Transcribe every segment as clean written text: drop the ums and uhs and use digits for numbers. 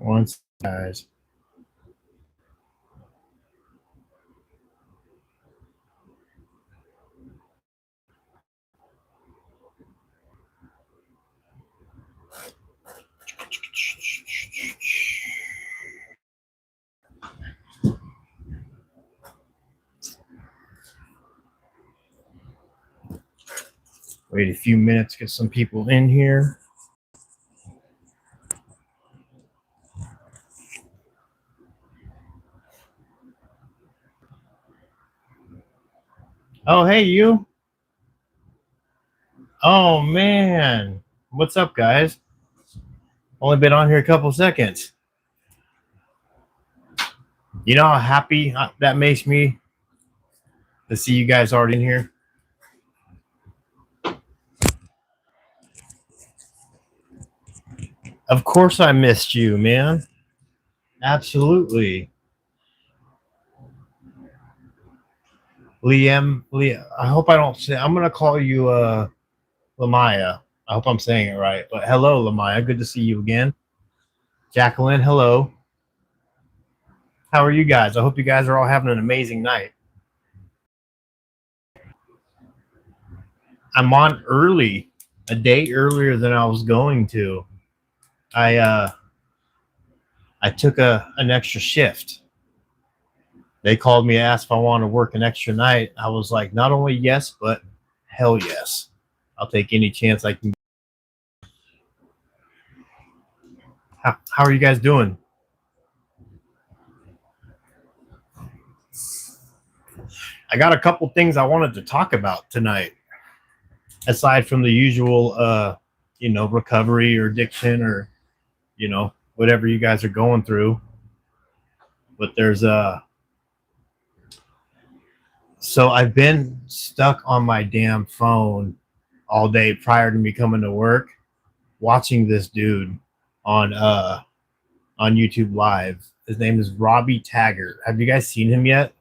Once, guys. Wait a few minutes, get some people in here. Oh, hey, you. Oh, man. What's up, guys? Only been on here a couple seconds. You know how happy that makes me to see you guys already in here? Of course I missed you, man. Absolutely. Liam, I hope I don't say, I'm going to call you Lamaya. I hope I'm saying it right. But hello, Lamaya. Good to see you again. Jacqueline, hello. How are you guys? I hope you guys are all having an amazing night. I'm on early, a day earlier than I was going to. I took an extra shift. They called me, asked if I wanted to work an extra night. I was like, not only yes, but hell yes. I'll take any chance I can. How are you guys doing? I got a couple things I wanted to talk about tonight, aside from the usual, recovery or addiction or, whatever you guys are going through. But there's so I've been stuck on my damn phone all day prior to me coming to work, watching this dude on YouTube Live. His name is Robbie Taggart. Have you guys seen him yet?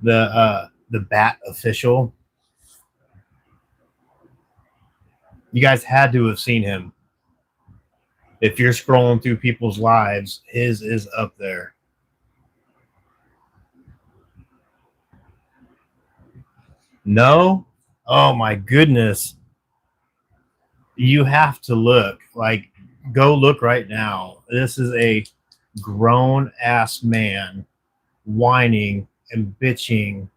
The Bat Official. You guys had to have seen him. If you're scrolling through people's lives, his is up there. No? Oh my goodness. You have to look. Like, go look right now. This is a grown ass man whining and bitching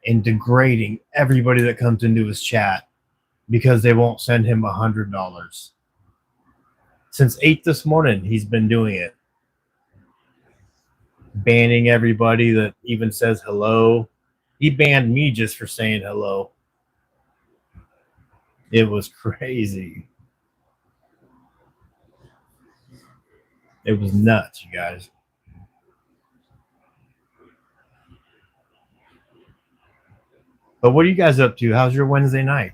and degrading everybody that comes into his chat because they won't send him $100. Since 8 this morning, he's been doing it. Banning everybody that even says hello. He banned me just for saying hello. It was crazy. It was nuts, you guys. But what are you guys up to? How's your Wednesday night?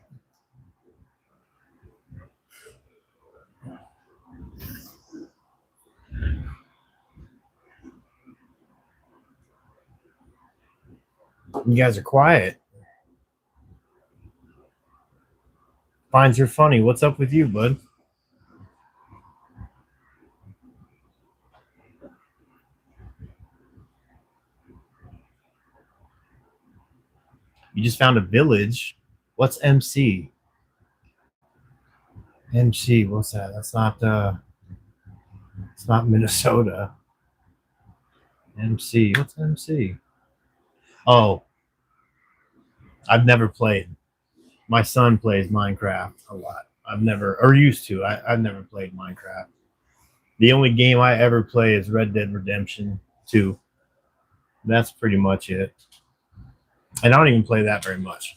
You guys are quiet. Finds you're funny. What's up with you, bud? You just found a village. What's MC? MC, what's that? That's not it's not Minnesota. MC. What's MC? Oh, I've never played. My son plays Minecraft a lot. I've never, or used to. I've never played Minecraft. The only game I ever play is Red Dead Redemption 2. That's pretty much it. And I don't even play that very much.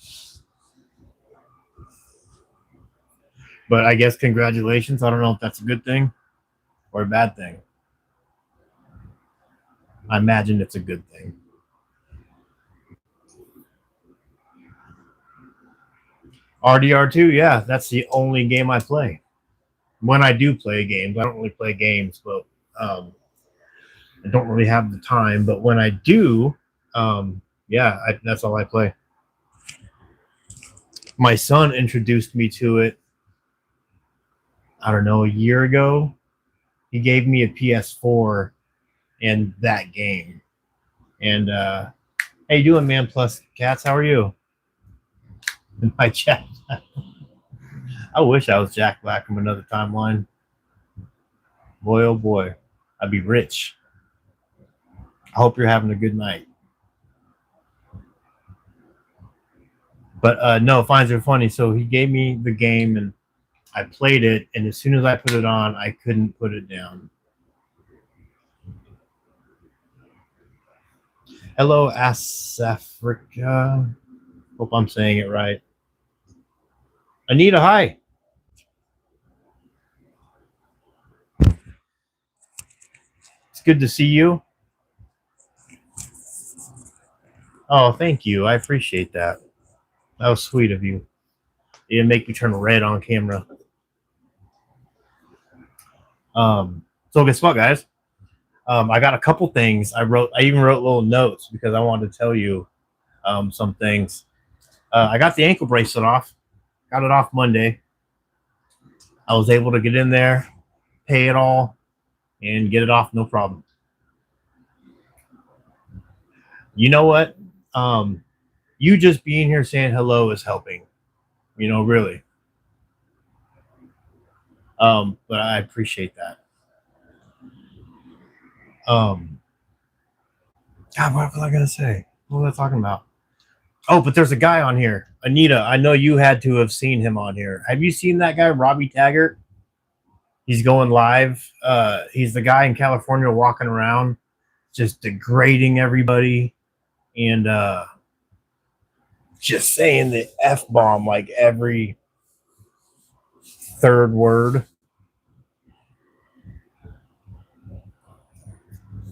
But I guess congratulations. I don't know if that's a good thing or a bad thing. I imagine it's a good thing. RDR2, yeah, that's the only game I play. When I do play games, I don't really play games, but I don't really have the time. But when I do, that's all I play. My son introduced me to it, I don't know, a year ago. He gave me a PS4 and that game. And how you doing, man? Plus Cats, how are you? In my chat. I wish I was Jack Black from another timeline. Boy, oh boy, I'd be rich. I hope you're having a good night. But no, Finds Are Funny. So he gave me the game and I played it. And as soon as I put it on, I couldn't put it down. Hello, Asafrica. Hope I'm saying it right. Anita, hi. It's good to see you. Oh, thank you. I appreciate that. That was sweet of you. You didn't make me turn red on camera. So guess what, guys? I got a couple things. I even wrote little notes because I wanted to tell you some things. I got the ankle bracelet off. Got it off Monday. I was able to get in there, pay it all, and get it off no problem. You know what? You just being here saying hello is helping. You know, really. But I appreciate that. God, what was I gonna say? What was I talking about? Oh, but there's a guy on here. Anita, I know you had to have seen him on here. Have you seen that guy, Robbie Taggart? He's going live. He's the guy in California walking around just degrading everybody and just saying the F-bomb like every third word.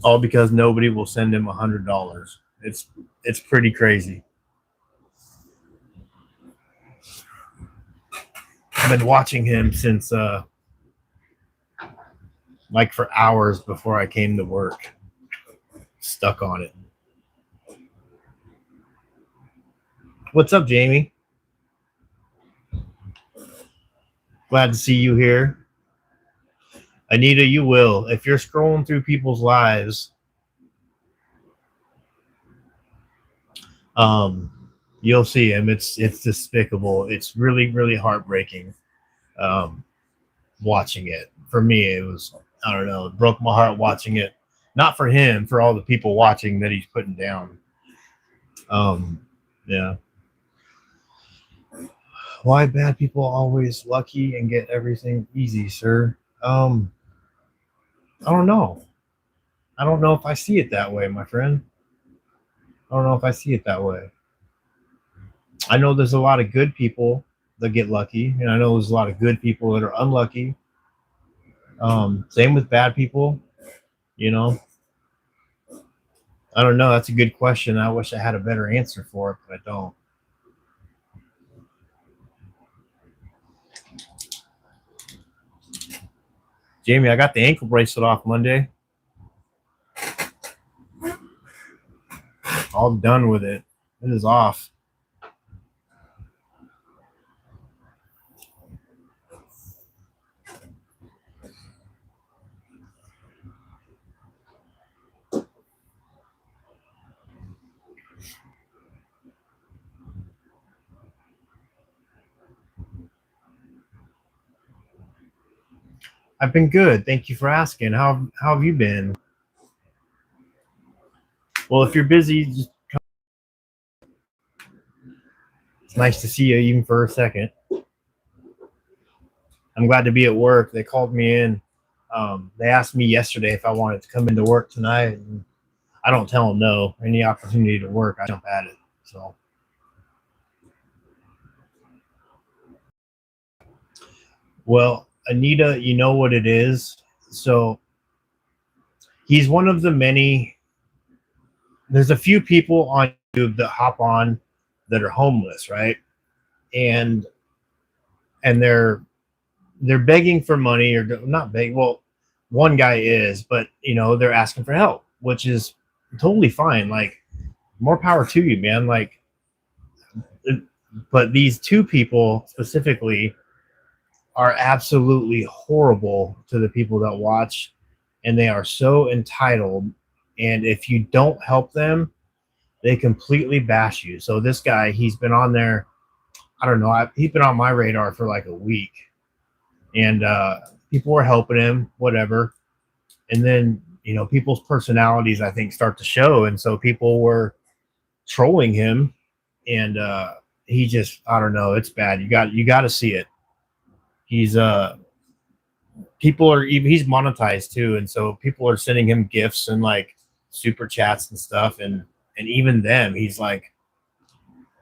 All because nobody will send him $100. It's pretty crazy. I've been watching him since like for hours before I came to work. Stuck on it. What's up, Jamie? Glad to see you here. Anita, you will. If you're scrolling through people's lives, you'll see him. It's despicable. It's really, really heartbreaking. Watching it. For me, it was, I don't know, it broke my heart watching it. Not for him, for all the people watching that he's putting down. Yeah. Why bad people always lucky and get everything easy, sir? I don't know. I don't know if I see it that way, my friend. I don't know if I see it that way. I know there's a lot of good people that get lucky, and I know there's a lot of good people that are unlucky. Same with bad people, you know. I don't know. That's a good question. I wish I had a better answer for it, but I don't. Jamie, I got the ankle bracelet off Monday. All done with it. It is off. I've been good. Thank you for asking. How have you been? Well, if you're busy, just come. It's nice to see you even for a second. I'm glad to be at work. They called me in. They asked me yesterday if I wanted to come into work tonight. And I don't tell them no. Any opportunity to work, I jump at it. So, well, Anita, you know what it is. So he's one of the many. There's a few people on YouTube that hop on that are homeless, right? And they're begging for money or not begging. Well, one guy is, but you know they're asking for help, which is totally fine. Like, more power to you, man. Like, but these two people specifically are absolutely horrible to the people that watch. and they are so entitled. And if you don't help them, they completely bash you. So this guy, he's been on there. I don't know. He's been on my radar for like a week, and people were helping him, whatever. And then people's personalities, I think, start to show, and so people were trolling him, and he just, I don't know. It's bad. You got to see it. He's people are he's monetized too, and so people are sending him gifts and like super chats and stuff, and even them, he's like,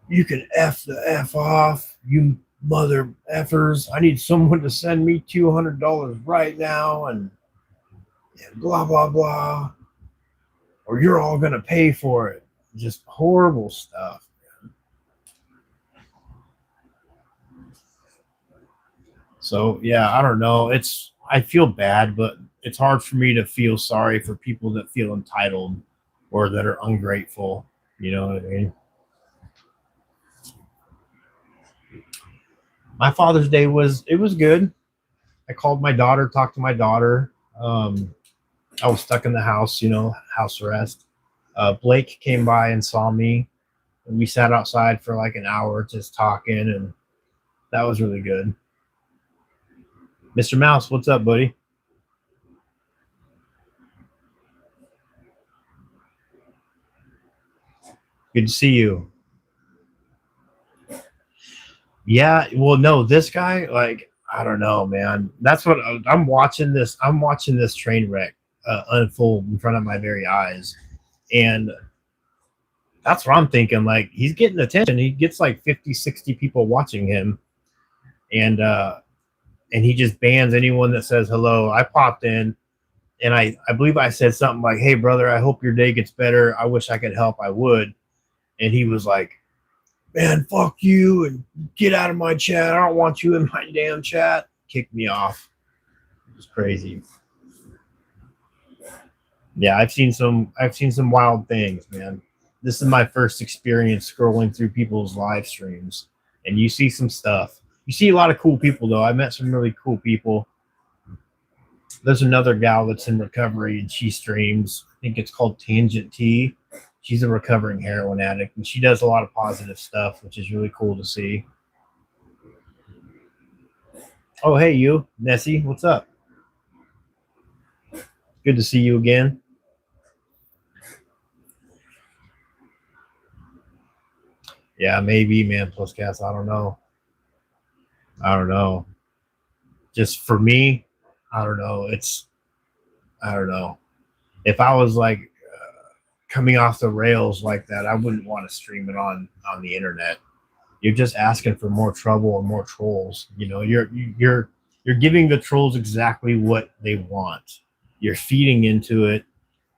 you can f off, you mother effers. I need someone to send me $200 right now, and blah blah blah, or you're all gonna pay for it. Just horrible stuff. So yeah, I don't know. I feel bad, but it's hard for me to feel sorry for people that feel entitled or that are ungrateful. You know what I mean? My Father's Day was good. I called my daughter, talked to my daughter. I was stuck in the house, house arrest. Blake came by and saw me, and we sat outside for like an hour just talking, and that was really good. Mr. Mouse, what's up, buddy? Good to see you. Yeah, well, no, this guy, like, I don't know, man. That's what I'm watching this. I'm watching this train wreck unfold in front of my very eyes, and that's what I'm thinking. Like, he's getting attention. He gets like 50, 60 people watching him, and he just bans anyone that says hello. I popped in, and I believe I said something like, "Hey, brother, I hope your day gets better. I wish I could help. I would." And he was like, "Man, fuck you and get out of my chat. I don't want you in my damn chat." Kicked me off. It was crazy. Yeah, I've seen some wild things, man. This is my first experience scrolling through people's live streams, and you see some stuff. You see a lot of cool people though. I met some really cool people. There's another gal that's in recovery, and she streams. I think it's called Tangent T. She's a recovering heroin addict, and she does a lot of positive stuff, which is really cool to see. Oh, hey, you, Nessie, what's up? Good to see you again. Yeah, maybe, man. Plus, cast. I don't know. I don't know. Just for me, I don't know. I don't know. If I was like coming off the rails like that, I wouldn't want to stream it on the internet. You're just asking for more trouble and more trolls. You're giving the trolls exactly what they want. You're feeding into it,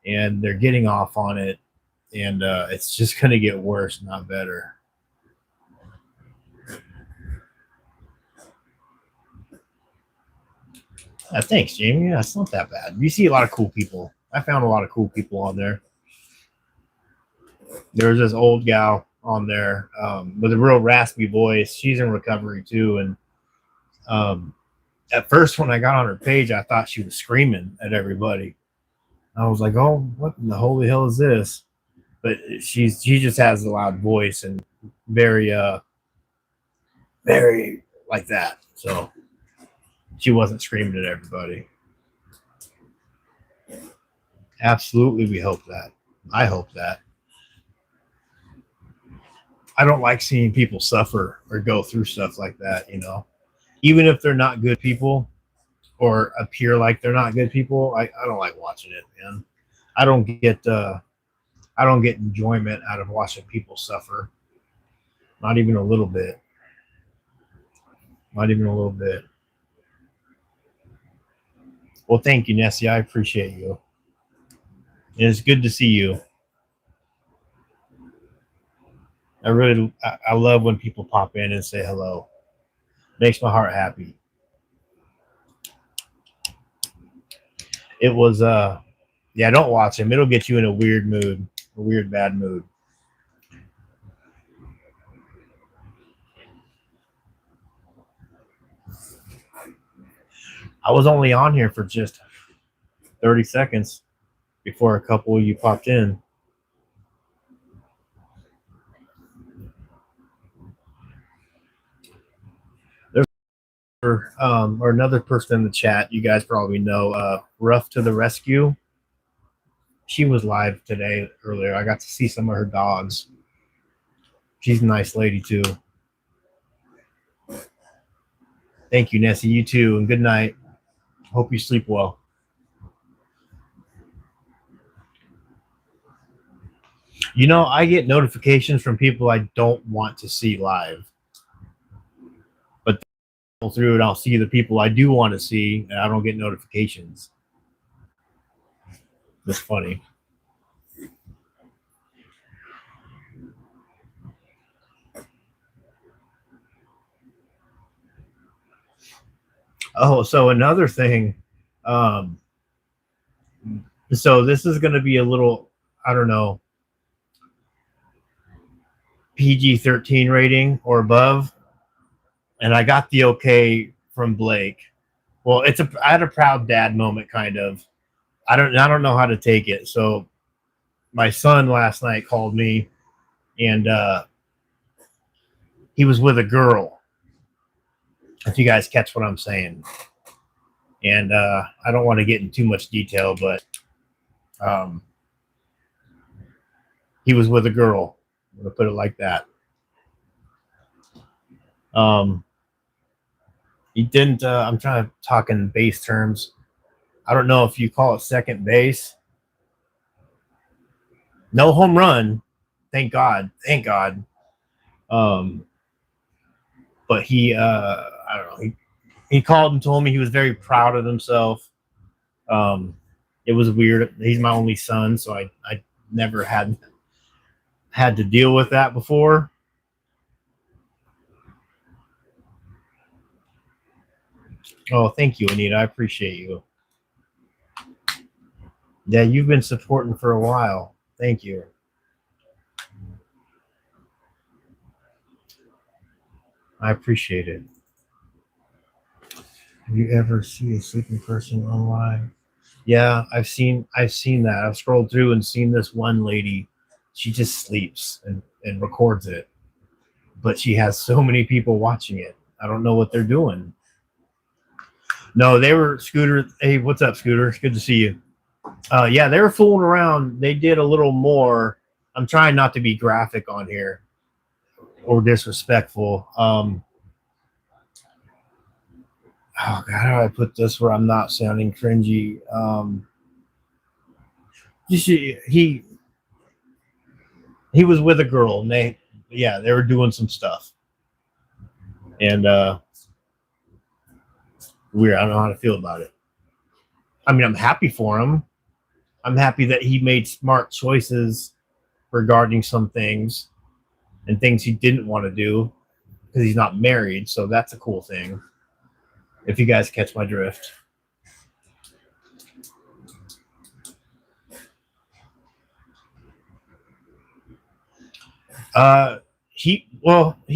and they're getting off on it, and it's just going to get worse, not better. Thanks, Jamie. Yeah, it's not that bad. You see a lot of cool people. I found a lot of cool people on there. There was this old gal on there with a real raspy voice. She's in recovery too, and um, at first when I got on her page, I thought she was screaming at everybody. I was like, "Oh, what in the holy hell is this?" But she just has a loud voice and very very like that. So she wasn't screaming at everybody. Absolutely, we hope that. I hope that. I don't like seeing people suffer or go through stuff like that. Even if they're not good people or appear like they're not good people, I don't like watching it, man. I don't get I don't get enjoyment out of watching people suffer. Not even a little bit. Not even a little bit. Well, thank you, Nessie. I appreciate you. And it's good to see you. I love when people pop in and say hello. Makes my heart happy. It was yeah, don't watch him. It'll get you in a weird mood, a weird bad mood. I was only on here for just 30 seconds before a couple of you popped in. There's or another person in the chat you guys probably know, Rough to the Rescue. She was live today earlier. I got to see some of her dogs. She's a nice lady too. Thank you, Nessie. You too, and good night. Hope you sleep well. You know, I get notifications from people I don't want to see live. But through it, I'll see the people I do want to see, and I don't get notifications. That's funny. Oh, so another thing. So this is going to be a little, I don't know, PG-13 rating or above. And I got the okay from Blake. Well, I had a proud dad moment, kind of. I don't know how to take it. So my son last night called me, and he was with a girl. If you guys catch what I'm saying. And I don't want to get in too much detail, but he was with a girl. I'm going to put it like that. He didn't, I'm trying to talk in base terms. I don't know if you call it second base. No home run. Thank God. Thank God. But he, I don't know. He called and told me he was very proud of himself. It was weird. He's my only son, so I never had to deal with that before. Oh, thank you, Anita. I appreciate you. Yeah, you've been supporting for a while. Thank you. I appreciate it. Have you ever seen a sleeping person online? Yeah, I've seen that. I've scrolled through and seen this one lady. She just sleeps and records it. But she has so many people watching it. I don't know what they're doing. No, they were Scooter. Hey, what's up, Scooter? It's good to see you. Yeah, they were fooling around. They did a little more. I'm trying not to be graphic on here or disrespectful. Oh God, how do I put this where I'm not sounding cringy? He was with a girl, and they were doing some stuff, and weird. I don't know how to feel about it. I mean, I'm happy for him. I'm happy that he made smart choices regarding some things and things he didn't want to do because he's not married. So that's a cool thing. If you guys catch my drift. He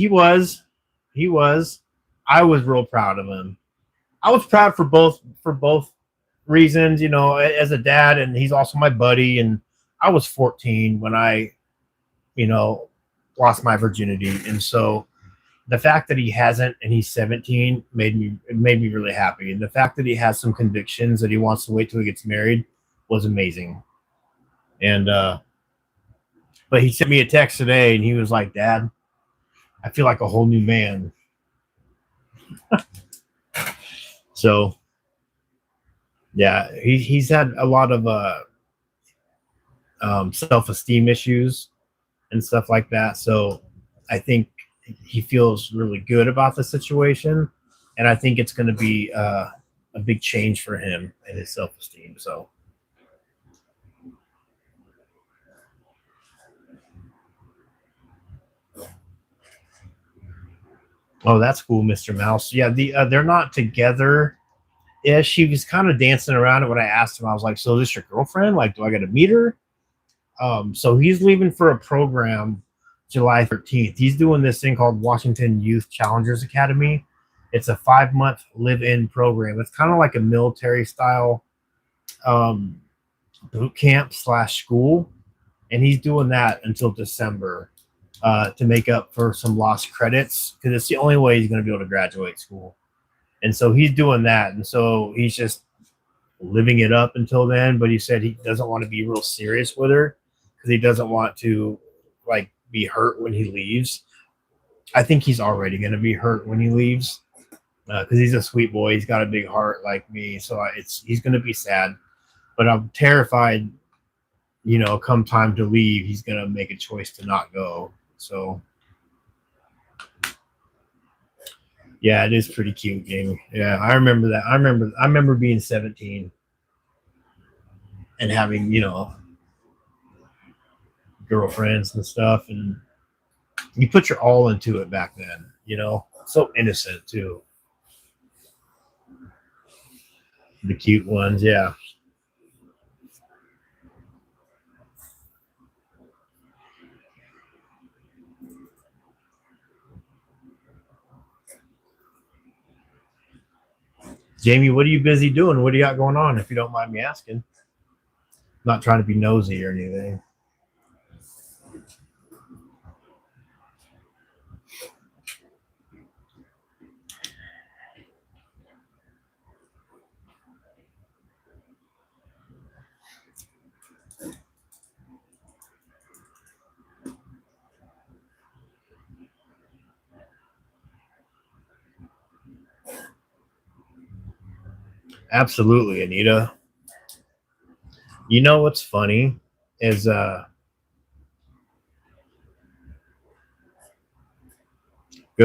was. I was real proud of him. I was proud for both reasons, you know, as a dad, and he's also my buddy. And I was 14 when I, you know, lost my virginity, and so the fact that he hasn't and he's 17 made me really happy. And the fact that he has some convictions that he wants to wait till he gets married was amazing. And but he sent me a text today, and he was like, "Dad, I feel like a whole new man." So yeah, he's had a lot of self-esteem issues and stuff like that. So I think he feels really good about the situation, and I think it's going to be a big change for him and his self-esteem. So. Oh, that's cool, Mr. Mouse. Yeah, they're not together. Yeah, she was kind of dancing around it when I asked him. I was like, "So this your girlfriend? Like, do I got to meet her?" So he's leaving for a program July 13th. He's doing this thing called Washington Youth Challengers Academy. It's a 5-month live-in program. It's kind of like a military style um, boot camp slash school, and he's doing that until December to make up for some lost credits because it's the only way he's going to be able to graduate school. And so he's doing that, and so he's just living it up until then. But he said he doesn't want to be real serious with her because he doesn't want to like be hurt when he leaves. I think he's already going to be hurt when he leaves because he's a sweet boy. He's got a big heart like me, so he's going to be sad. But I'm terrified. You know, come time to leave, he's going to make a choice to not go. So, yeah, it is pretty cute, Jamie. Yeah, I remember that. I remember being 17 and having, you know, girlfriends and stuff, and you put your all into it back then. You know, so innocent too. The cute ones, yeah. Jamie, what are you busy doing? What do you got going on, if you don't mind me asking? Not trying to be nosy or anything. Absolutely, Anita. You know what's funny is good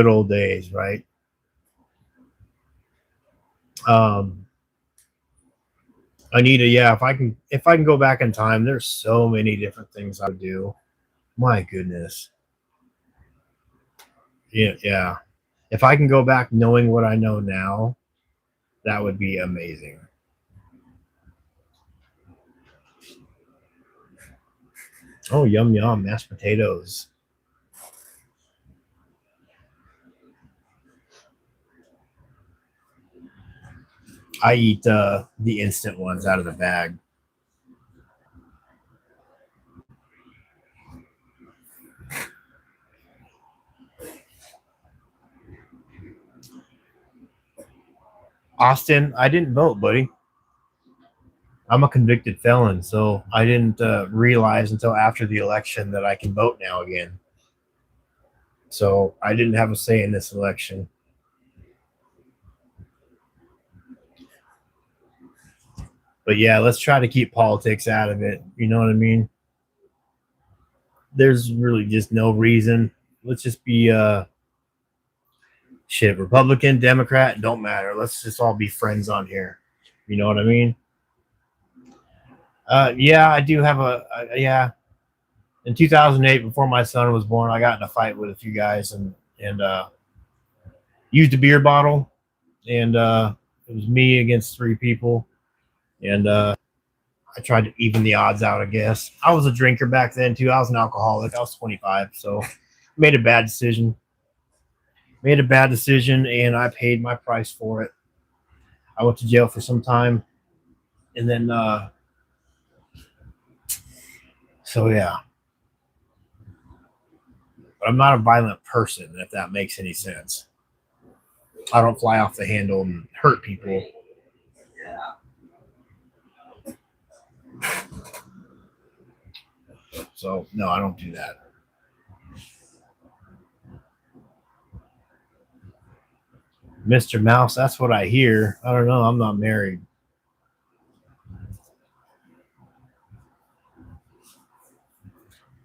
old days, right? Um, Anita, yeah, if I can go back in time, there's so many different things I would do. My goodness. Yeah, yeah. If I can go back knowing what I know now, that would be amazing. Oh, yum yum, mashed potatoes. I eat the instant ones out of the bag. Austin, I didn't vote, buddy. I'm a convicted felon, so I didn't realize until after the election that I can vote now again. So I didn't have a say in this election. But yeah, let's try to keep politics out of it. You know what I mean? There's really just no reason. Let's just be shit, Republican, Democrat, don't matter. Let's just all be friends on here. You know what I mean? Yeah, I do have yeah. In 2008, before my son was born, I got in a fight with a few guys and used a beer bottle, and it was me against three people, and I tried to even the odds out. I guess I was a drinker back then too. I was an alcoholic. I was 25, so made a bad decision. Made a bad decision, and I paid my price for it. I went to jail for some time, and then so yeah. But I'm not a violent person, if that makes any sense. I don't fly off the handle and hurt people. So no, I don't do that. Mr. Mouse, that's what I hear. I don't know. I'm not married.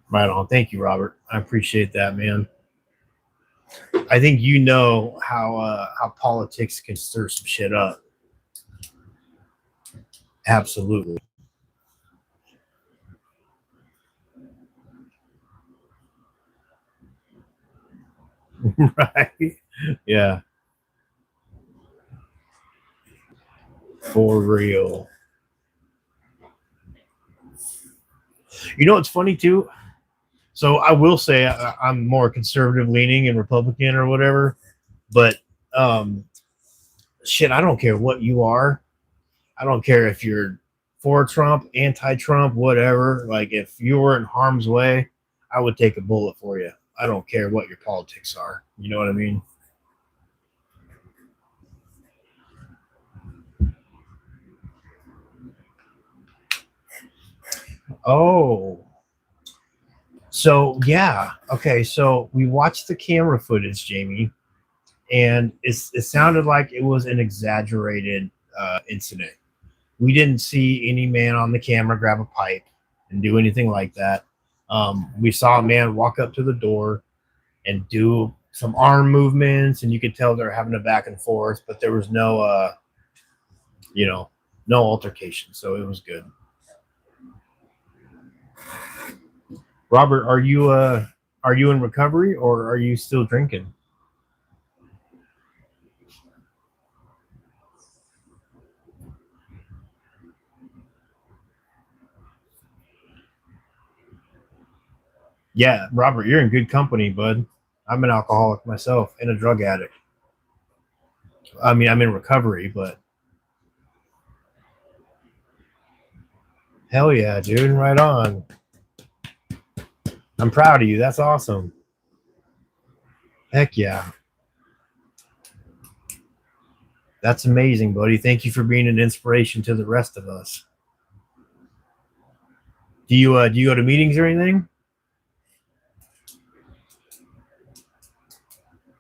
Right on. Thank you, Robert. I appreciate that, man. I think you know how politics can stir some shit up. Absolutely. Right. Yeah. For real. You know what's funny too? So I will say I'm more conservative leaning and Republican or whatever, but um, shit, I don't care what you are. I don't care if you're for Trump, anti-Trump, whatever. Like if you were in harm's way, I would take a bullet for you. I don't care what your politics are. You know what I mean? Oh, so yeah. Okay, so we watched the camera footage, Jamie, and it sounded like it was an exaggerated incident. We didn't see any man on the camera grab a pipe and do anything like that. We saw a man walk up to the door and do some arm movements, and you could tell they're having a back and forth, but there was no, you know, no altercation, so it was good. Robert, are you in recovery or are you still drinking? Yeah, Robert, you're in good company, bud. I'm an alcoholic myself and a drug addict. I mean, I'm in recovery, but hell yeah, dude, right on. I'm proud of you. That's awesome. Heck yeah. That's amazing, buddy. Thank you for being an inspiration to the rest of us. Do you go to meetings or anything?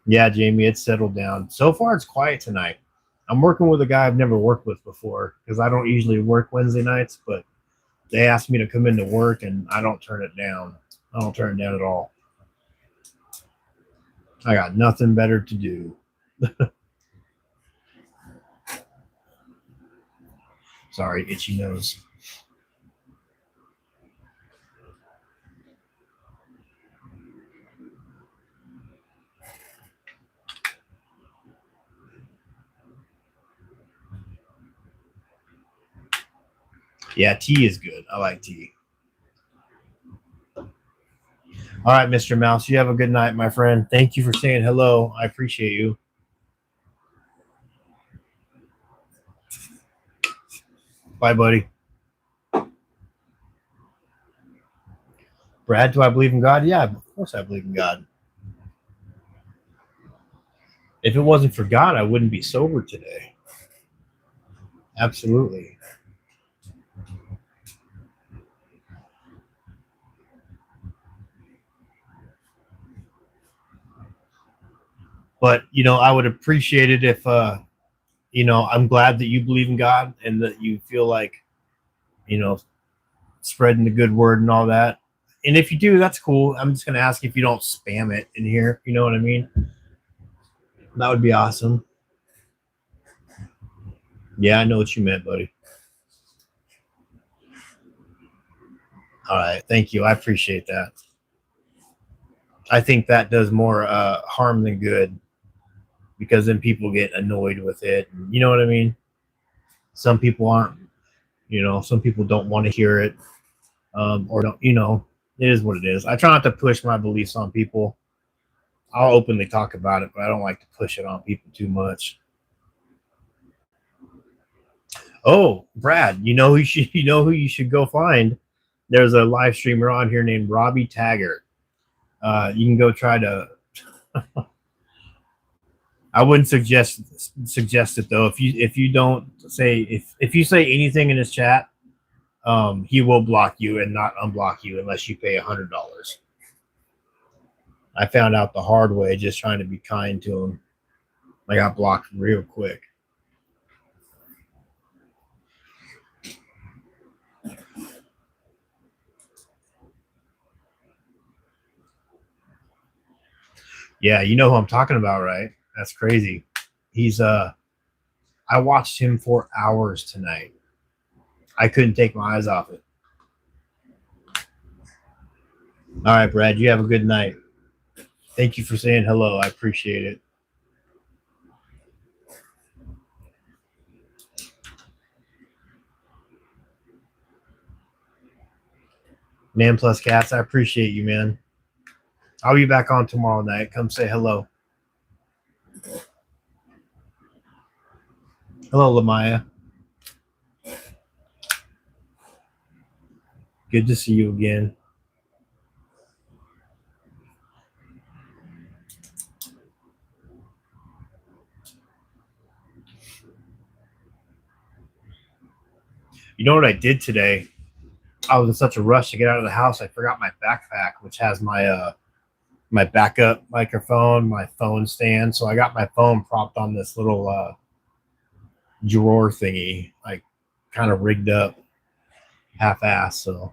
Yeah, Jamie, it's settled down. So far, it's quiet tonight. I'm working with a guy I've never worked with before because I don't usually work Wednesday nights, but they asked me to come into work and I don't turn it down. I don't turn it down at all. I got nothing better to do. Sorry, itchy nose. Yeah, tea is good. I like tea. All right, Mr. Mouse, you have a good night, my friend. Thank you for saying hello. I appreciate you. Bye, buddy. Brad, do I believe in God? Yeah, of course I believe in God. If it wasn't for God, I wouldn't be sober today. Absolutely. But, I would appreciate it if, I'm glad that you believe in God and that you feel like, you know, spreading the good word and all that. And if you do, that's cool. I'm just going to ask if you don't spam it in here. You know what I mean? That would be awesome. Yeah, I know what you meant, buddy. All right. Thank you. I appreciate that. I think that does more harm than good because then people get annoyed with it. You know what I mean? Some people aren't, some people don't want to hear it or don't, it is what it is. I try not to push my beliefs on people. I'll openly talk about it, but I don't like to push it on people too much. Oh, Brad, you know who you should go find. There's a live streamer on here named Robbie Taggart. You can go try to. I wouldn't suggest it though. If you don't say if you say anything in his chat, he will block you and not unblock you unless you pay $100. I found out the hard way just trying to be kind to him. I got blocked real quick. Yeah, you know who I'm talking about, right? That's crazy. He's I watched him for hours tonight. I couldn't take my eyes off it. All right, Brad, you have a good night. Thank you for saying hello. I appreciate it. Man plus cats, I appreciate you, man. I'll be back on tomorrow night. Come say hello. Hello, Lamaya. Good to see you again. You know what I did today? I was in such a rush to get out of the house. I forgot my backpack, which has my backup microphone, my phone stand. So I got my phone propped on this little drawer thingy, like kind of rigged up, half-assed. So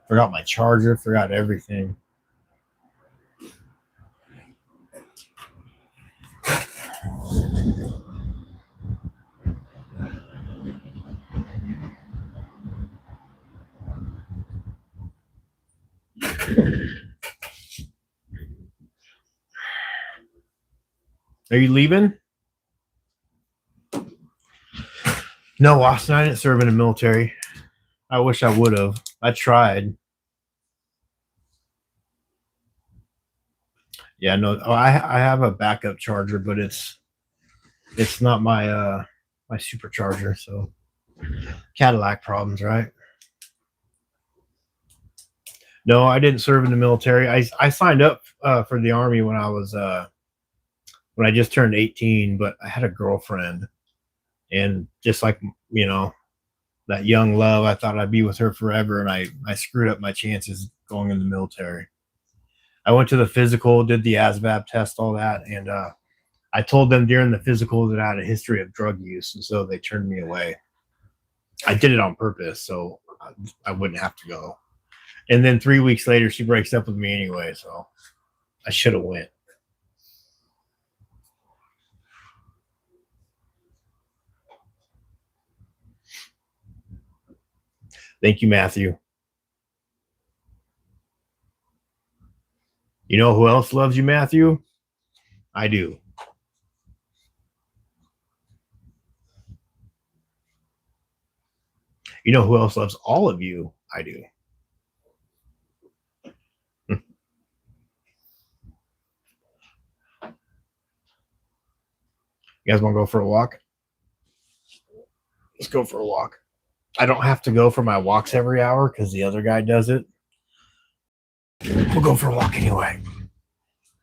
forgot my charger, forgot everything. Are you leaving? No, Austin, I didn't serve in the military. I wish I would have. I tried. Yeah, no, I have a backup charger, but it's not my supercharger. So Cadillac problems, right? No, I didn't serve in the military. I signed up for the Army when I just turned 18, but I had a girlfriend, and just like you know that young love, I thought I'd be with her forever, and I screwed up my chances going in the military. I went to the physical, did the ASVAB test, all that, and I told them during the physical that I had a history of drug use, and so they turned me away. I did it on purpose, so I wouldn't have to go. And then 3 weeks later, she breaks up with me anyway, so I should have went. Thank you, Matthew. You know who else loves you, Matthew? I do. You know who else loves all of you? I do. You guys want to go for a walk? Let's go for a walk. I don't have to go for my walks every hour because the other guy does it. We'll go for a walk anyway.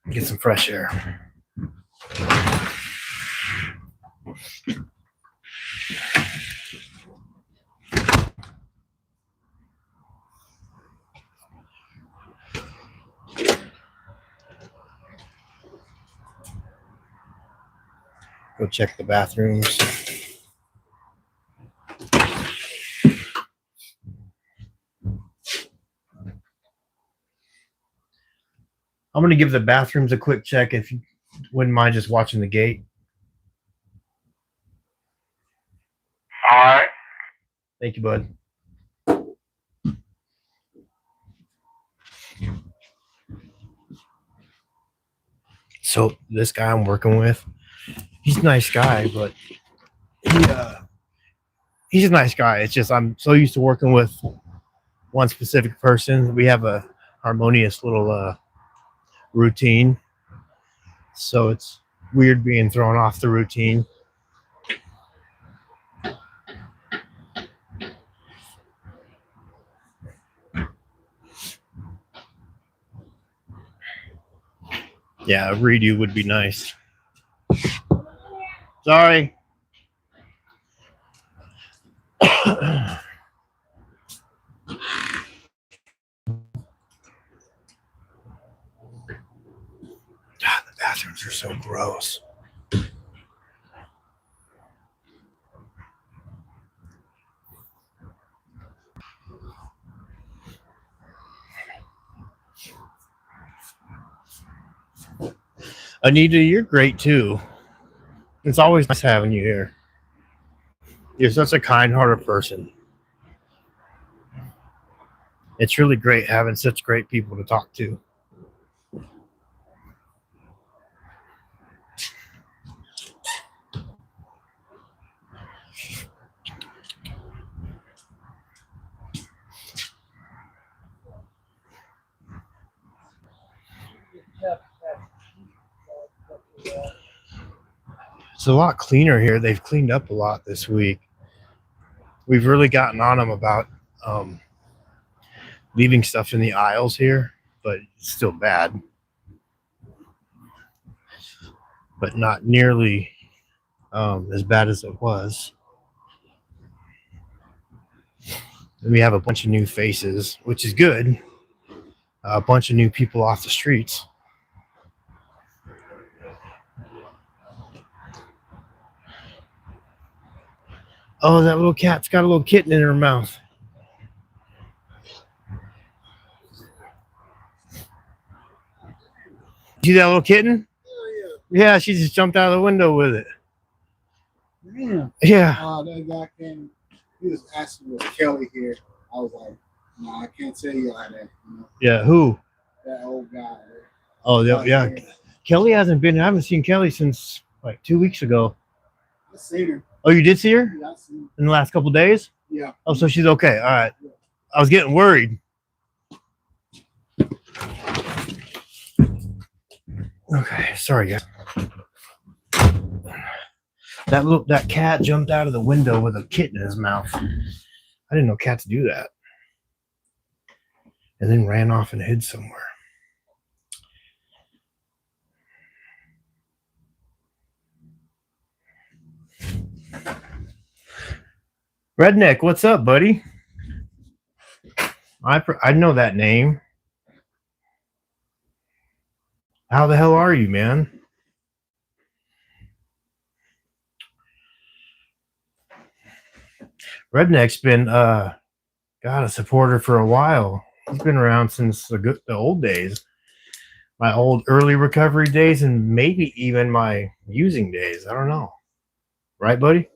Get some fresh air. Go check the bathrooms. I'm going to give the bathrooms a quick check if you wouldn't mind just watching the gate. All right. Thank you, bud. So this guy I'm working with, he's a nice guy, but he's a nice guy. It's just I'm so used to working with one specific person. We have a harmonious little routine, so it's weird being thrown off the routine. Yeah, a redo would be nice. Sorry. God, the bathrooms are so gross. Anita, you're great too. It's always nice having you here. You're such a kind-hearted person. It's really great having such great people to talk to. It's a lot cleaner here. They've cleaned up a lot this week. we've really gotten on them about leaving stuff in the aisles here, but it's still bad. But not nearly as bad as it was. And we have a bunch of new faces, which is good. A bunch of new people off the streets. Oh, that little cat's got a little kitten in her mouth. See that little kitten? Oh, Yeah, she just jumped out of the window with it. yeah. Yeah. That guy came. He was asking, was Kelly here? I was like, no, I can't tell you all that. You know, Yeah, who? that old guy. Oh, yeah. Kelly hasn't been. I haven't seen Kelly since like 2 weeks ago. I seen her. Oh, you did see her Yeah, I seen her. in the last couple of days? Yeah. Oh, so she's okay. All right. I was getting worried. Okay, sorry, guys. That cat jumped out of the window with a kitten in his mouth. I didn't know cats do that. And then ran off and hid somewhere. Redneck, what's up, buddy? I know that name. How the hell are you, man? Redneck's been a supporter for a while. He's been around since the old days. My old early recovery days and maybe even my using days. I don't know. Right, buddy?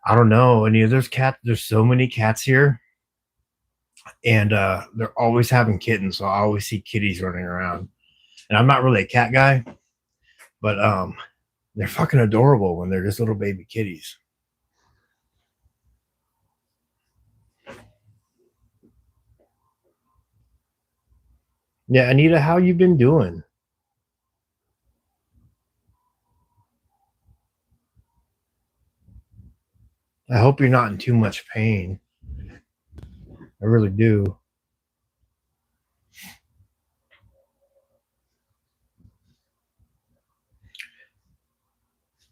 I don't know. There's so many cats here. And they're always having kittens, so I always see kitties running around. And I'm not really a cat guy, but they're fucking adorable when they're just little baby kitties. Yeah, Anita, how you been doing? I hope you're not in too much pain. I really do.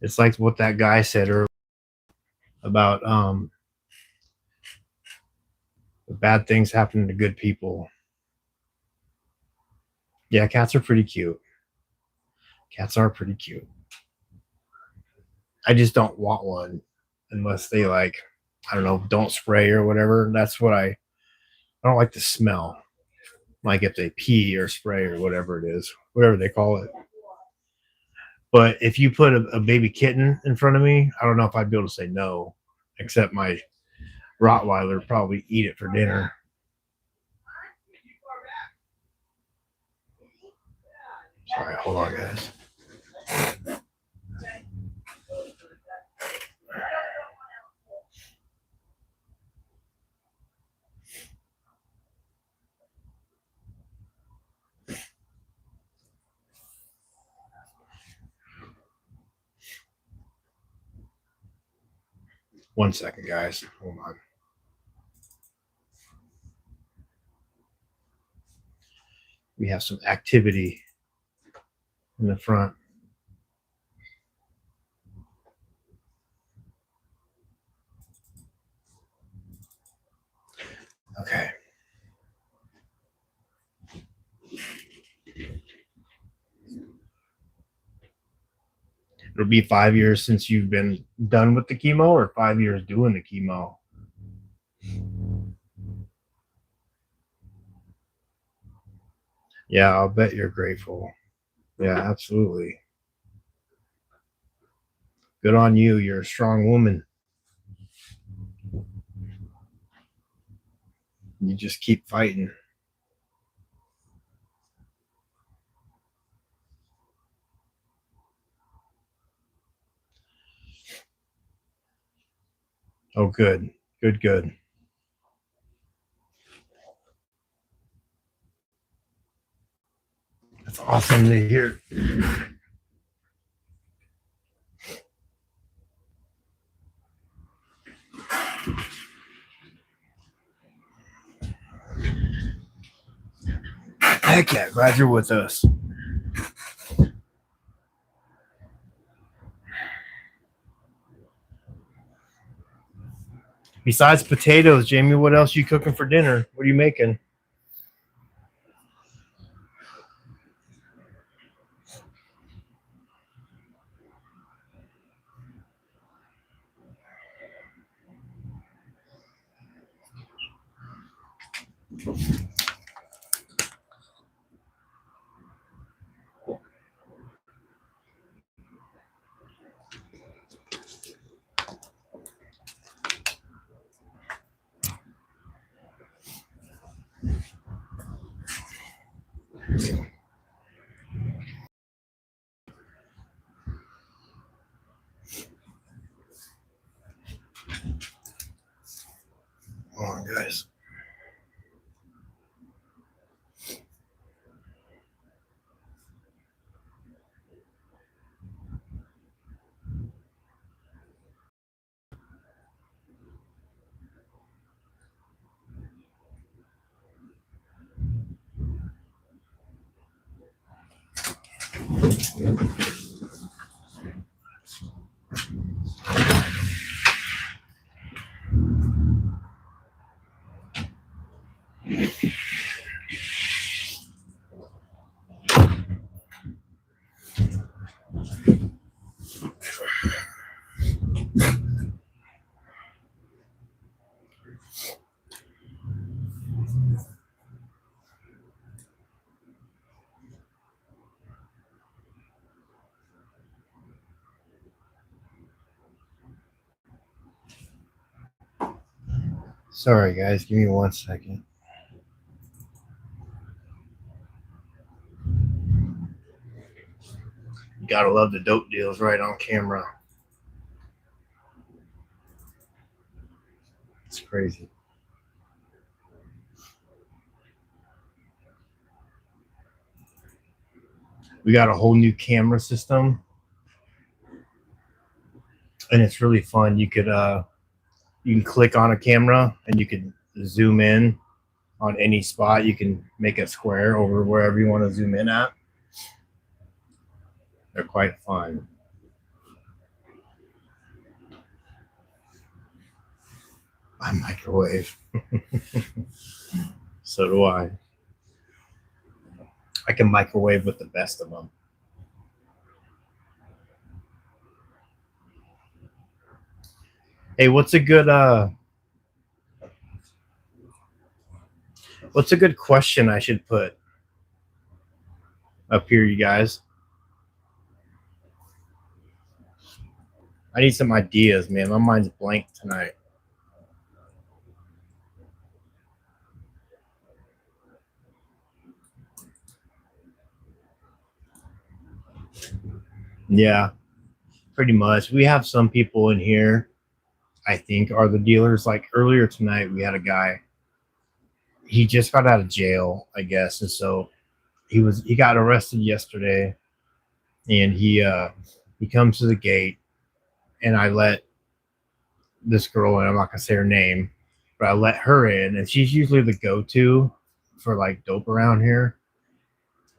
It's like what that guy said earlier about bad things happening to good people. Yeah, cats are pretty cute. Cats are pretty cute. I just don't want one unless they I don't know, don't spray or whatever. That's what I don't like the smell. Like if they pee or spray or whatever it is, whatever they call it. But if you put a baby kitten in front of me, I don't know if I'd be able to say no, except my Rottweiler would probably eat it for dinner. Sorry, hold on, guys. One second, guys. Hold on. We have some activity in the front. Okay. It'll be 5 years since you've been done with the chemo, or 5 years doing the chemo. Yeah, I'll bet you're grateful. Yeah, absolutely. Good on you. You're a strong woman. You just keep fighting. Oh, good. Good. That's awesome to hear. Heck yeah, glad you're with us. Besides potatoes, Jamie, what else you cooking for dinner? What are you making? Come on, guys. Sorry, guys. Give me 1 second. You gotta love the dope deals right on camera. It's crazy. We got a whole new camera system, and it's really fun. You can click on a camera and you can zoom in on any spot. You can make a square over wherever you want to zoom in at. They're quite fun. I microwave. So do I. I can microwave with the best of them. Hey, what's a good question I should put up here, you guys? I need some ideas, man. My mind's blank tonight. Yeah, pretty much. We have some people in here, I think, are the dealers. Like earlier tonight, we had a guy. He just got out of jail, I guess, and so he got arrested yesterday, and he comes to the gate, and I let this girl in. I'm not gonna say her name, but I let her in, and she's usually the go-to for like dope around here,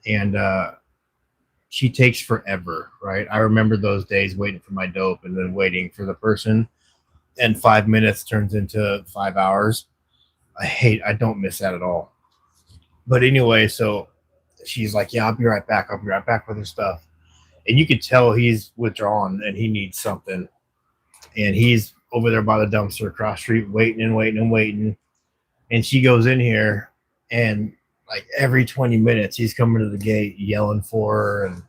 and she takes forever, right? I remember those days waiting for my dope and then waiting for the person, and 5 minutes turns into 5 hours. I don't miss that at all. But anyway, so she's like, yeah, I'll be right back. I'll be right back with her stuff. And you could tell he's withdrawn and he needs something. And he's over there by the dumpster across the street waiting and waiting and waiting. And she goes in here, and like every 20 minutes he's coming to the gate yelling for her, and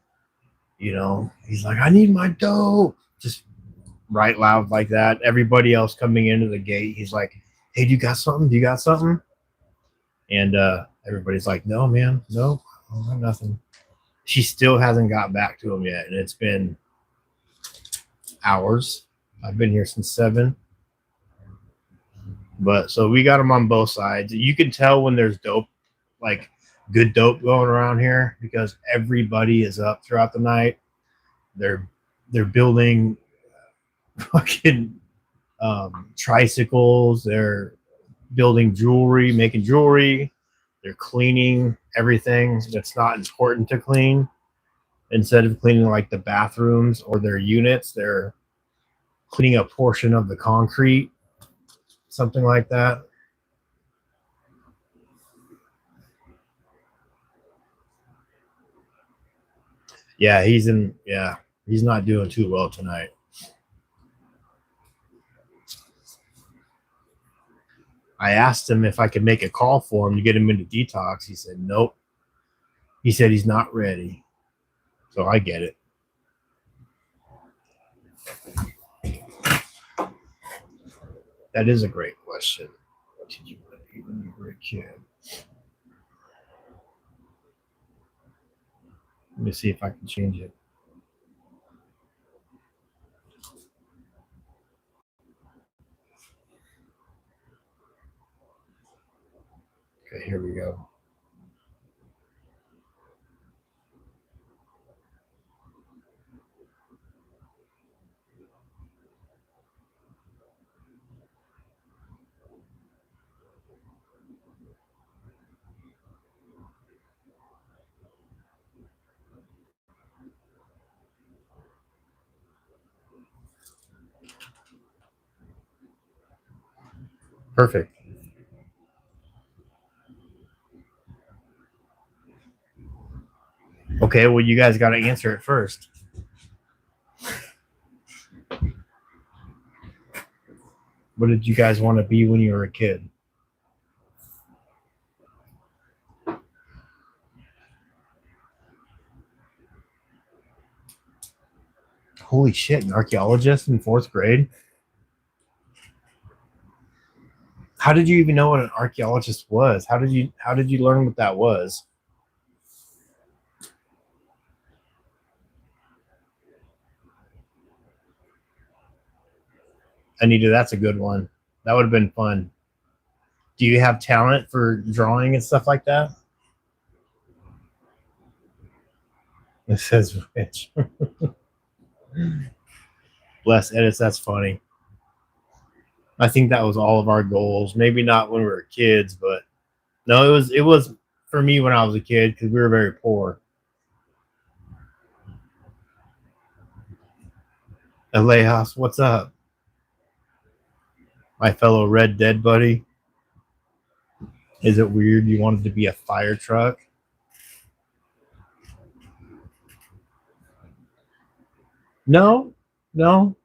he's like, I need my dope. Just right loud like that. Everybody else coming into the gate, he's like, hey, do you got something? Do you got something? And everybody's like, no, man, no, I don't have nothing. She still hasn't got back to him yet, and it's been hours. I've been here since 7. But so we got them on both sides. You can tell when there's dope, like good dope going around here because everybody is up throughout the night. They're building fucking tricycles. They're building jewelry, making jewelry. They're cleaning everything that's not important to clean. Instead of cleaning like the bathrooms or their units, they're cleaning a portion of the concrete, something like that. Yeah, he's not doing too well tonight. I asked him if I could make a call for him to get him into detox. He said nope. He said he's not ready. So I get it. That is a great question. What did you want to eat when you were a kid? Let me see if I can change it. Okay, here we go. Perfect. Okay, well, you guys got to answer it first. What did you guys want to be when you were a kid? Holy shit, an archaeologist in 4th grade? How did you even know what an archaeologist was? How did you learn what that was? Anita, that's a good one. That would have been fun. Do you have talent for drawing and stuff like that? It says rich. Bless edits, that's funny. I think that was all of our goals. Maybe not when we were kids, but no, it was for me when I was a kid because we were very poor. Alejas, what's up? My fellow Red Dead buddy. Is it weird you wanted to be a fire truck? No, no.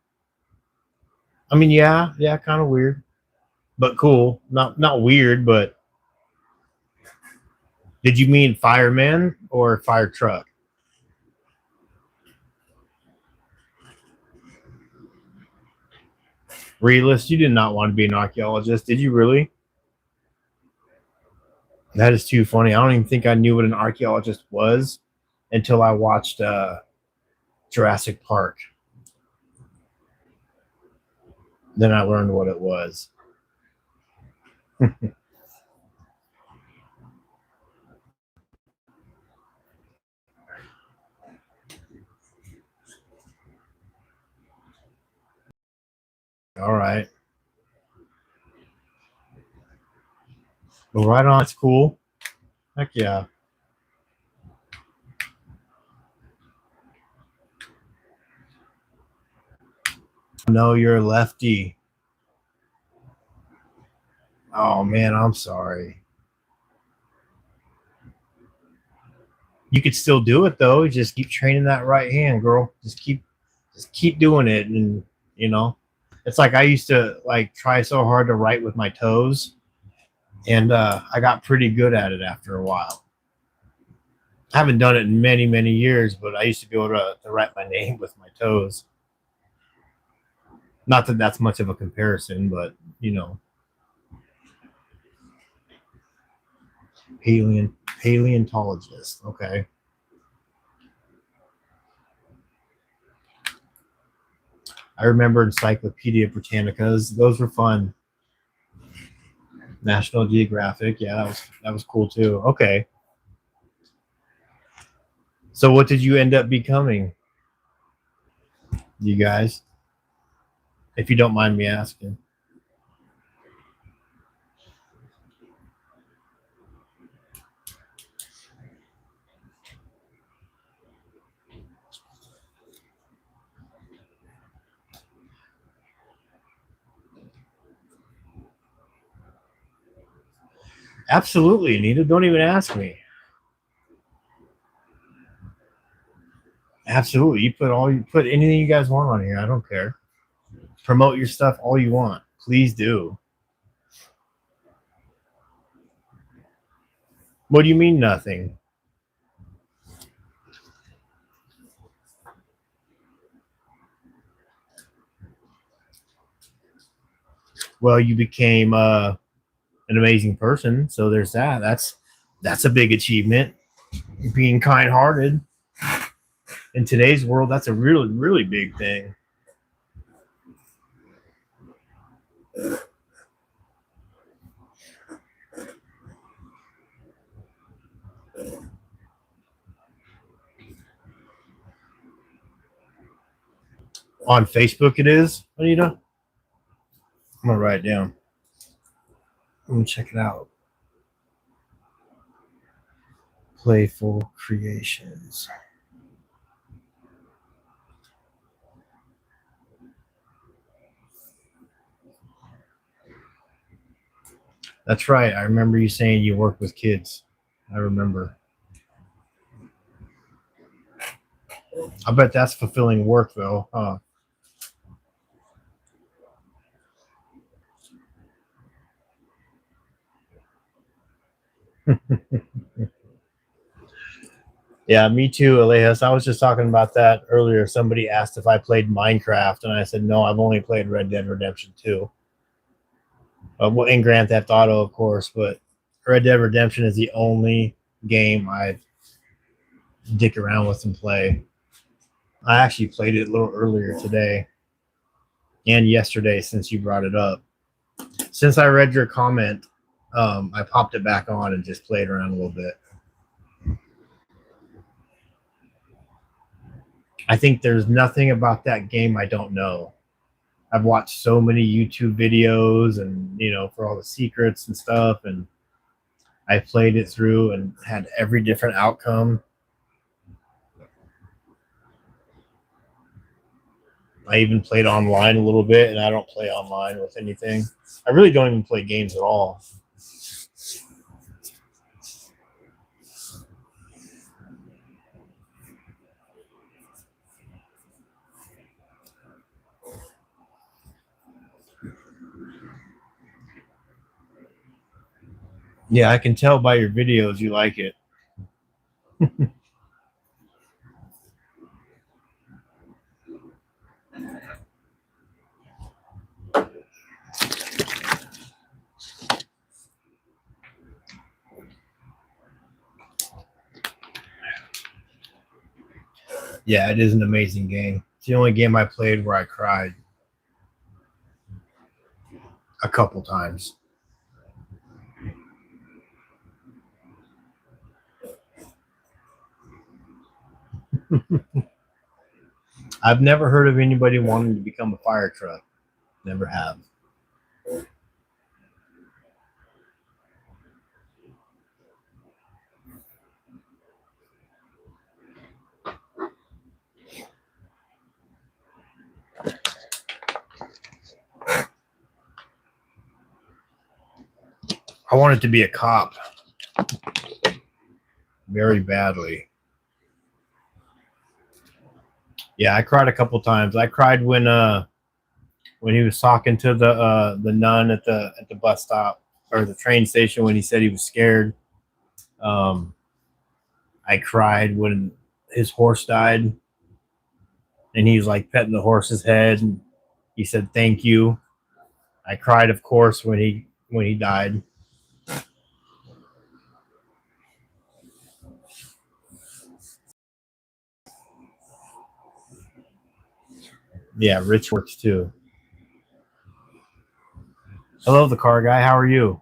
I mean, yeah, kind of weird, but cool. Not weird, but did you mean fireman or fire truck? Realist, you did not want to be an archaeologist, did you really? That is too funny. I don't even think I knew what an archaeologist was until I watched Jurassic Park. Then I learned what it was. All right. Well, right on. It's cool. Heck yeah. No, you're a lefty. Oh man, I'm sorry. You could still do it though. Just keep training that right hand, girl. Just keep doing it, and you know, it's like I used to like try so hard to write with my toes, and I got pretty good at it after a while. I haven't done it in many years, but I used to be able to write my name with my toes. Not that that's much of a comparison, but you know, paleontologist. Okay. I remember Encyclopedia Britannicas. Those were fun. National Geographic. Yeah, that was cool too. Okay. So what did you end up becoming, you guys? If you don't mind me asking. Absolutely, Anita. Don't even ask me. Absolutely. You put anything you guys want on here. I don't care. Promote your stuff all you want. Please do. What do you mean nothing? Well, you became an amazing person, so there's that. That's a big achievement. Being kind-hearted in today's world, that's a really, really big thing. On Facebook, it is, Anita. I'm gonna write it down. Let me check it out. Playful Creations. That's right. I remember you saying you work with kids. I remember. I bet that's fulfilling work, though, huh? Yeah, me too, Alejas. I was just talking about that earlier. Somebody asked if I played Minecraft, and I said no. I've only played Red Dead Redemption 2. Well, and Grand Theft Auto, of course, but Red Dead Redemption is the only game I dick around with and play. I actually played it a little earlier today and yesterday since you brought it up. Since I read your comment, I popped it back on and just played around a little bit. I think there's nothing about that game I don't know. I've watched so many YouTube videos and, for all the secrets and stuff. And I played it through and had every different outcome. I even played online a little bit, and I don't play online with anything. I really don't even play games at all. Yeah, I can tell by your videos you like it. Yeah, it is an amazing game. It's the only game I played where I cried a couple times. I've never heard of anybody wanting to become a fire truck. Never have. I wanted to be a cop very badly. Yeah, I cried a couple times. I cried when he was talking to the nun at the bus stop or the train station when he said he was scared. I cried when his horse died, and he was like petting the horse's head, and he said thank you. I cried, of course, when he died. Yeah, Rich works too. Hello, the car guy. How are you?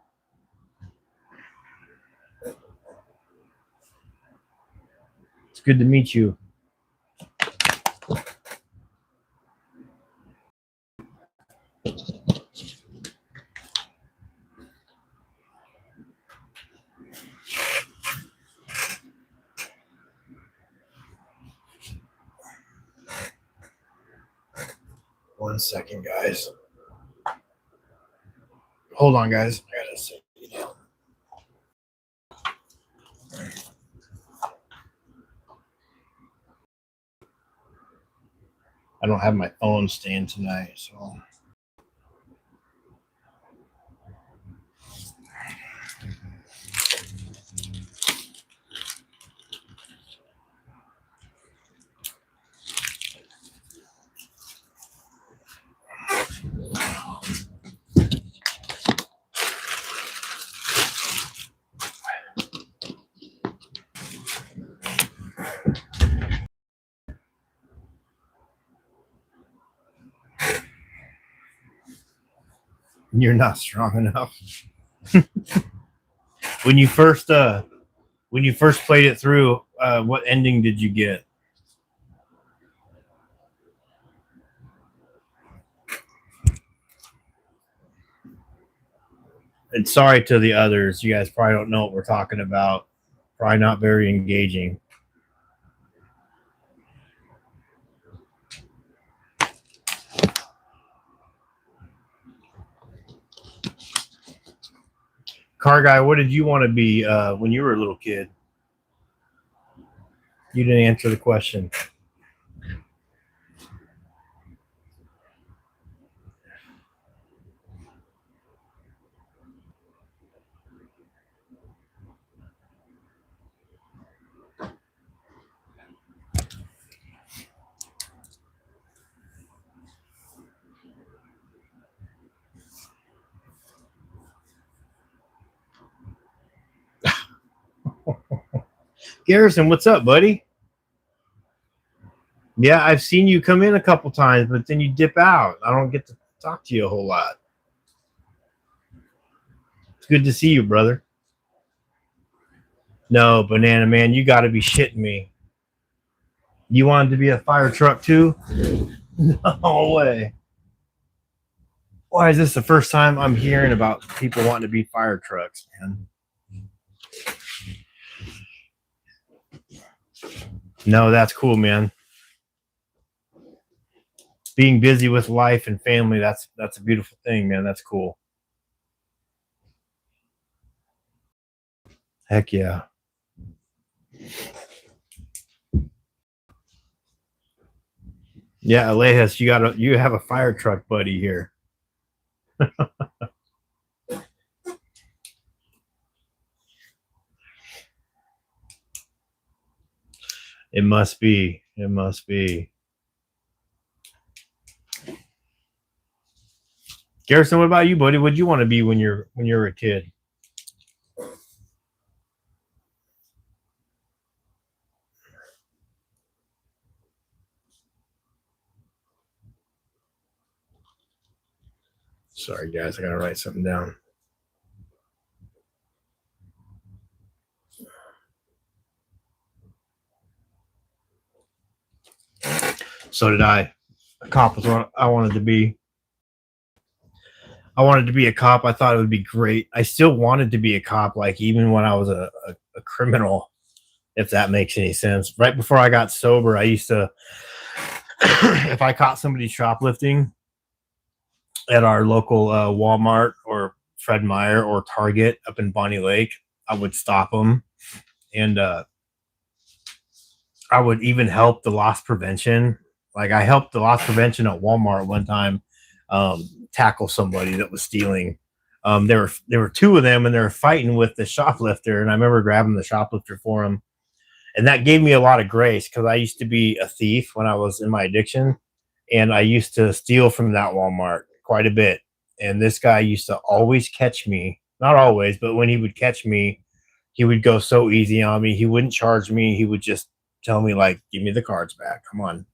It's good to meet you. One second, guys. Hold on, guys. I gotta sit down. I don't have my phone stand tonight, so. You're not strong enough. When you first played it through, what ending did you get? And sorry to the others. You guys probably don't know what we're talking about. Probably not very engaging. Car guy, what did you want to be when you were a little kid? You didn't answer the question. Garrison, what's up, buddy? Yeah, I've seen you come in a couple times, but then you dip out. I don't get to talk to you a whole lot. It's good to see you, brother. No, Banana Man, you got to be shitting me. You wanted to be a fire truck too? No way. Why is this the first time I'm hearing about people wanting to be fire trucks, man? No, that's cool, man. Being busy with life and family, that's a beautiful thing, man. That's cool. Heck yeah. Yeah, Alejas, you have a fire truck buddy here. It must be. It must be. Garrison, what about you, buddy? What'd you want to be when you were a kid? Sorry, guys, I gotta write something down. So did I. A cop was what I wanted to be. I wanted to be a cop. I thought it would be great. I still wanted to be a cop, like even when I was a criminal, if that makes any sense. Right before I got sober, I used to, if I caught somebody shoplifting at our local Walmart or Fred Meyer or Target up in Bonnie Lake, I would stop them. And I would even help the loss prevention. Like I helped the loss prevention at Walmart one time tackle somebody that was stealing. There were two of them, and they were fighting with the shoplifter. And I remember grabbing the shoplifter for him, and that gave me a lot of grace because I used to be a thief when I was in my addiction, and I used to steal from that Walmart quite a bit. And this guy used to always catch me. Not always, but when he would catch me, he would go so easy on me. He wouldn't charge me. He would just tell me, like, give me the cards back. Come on.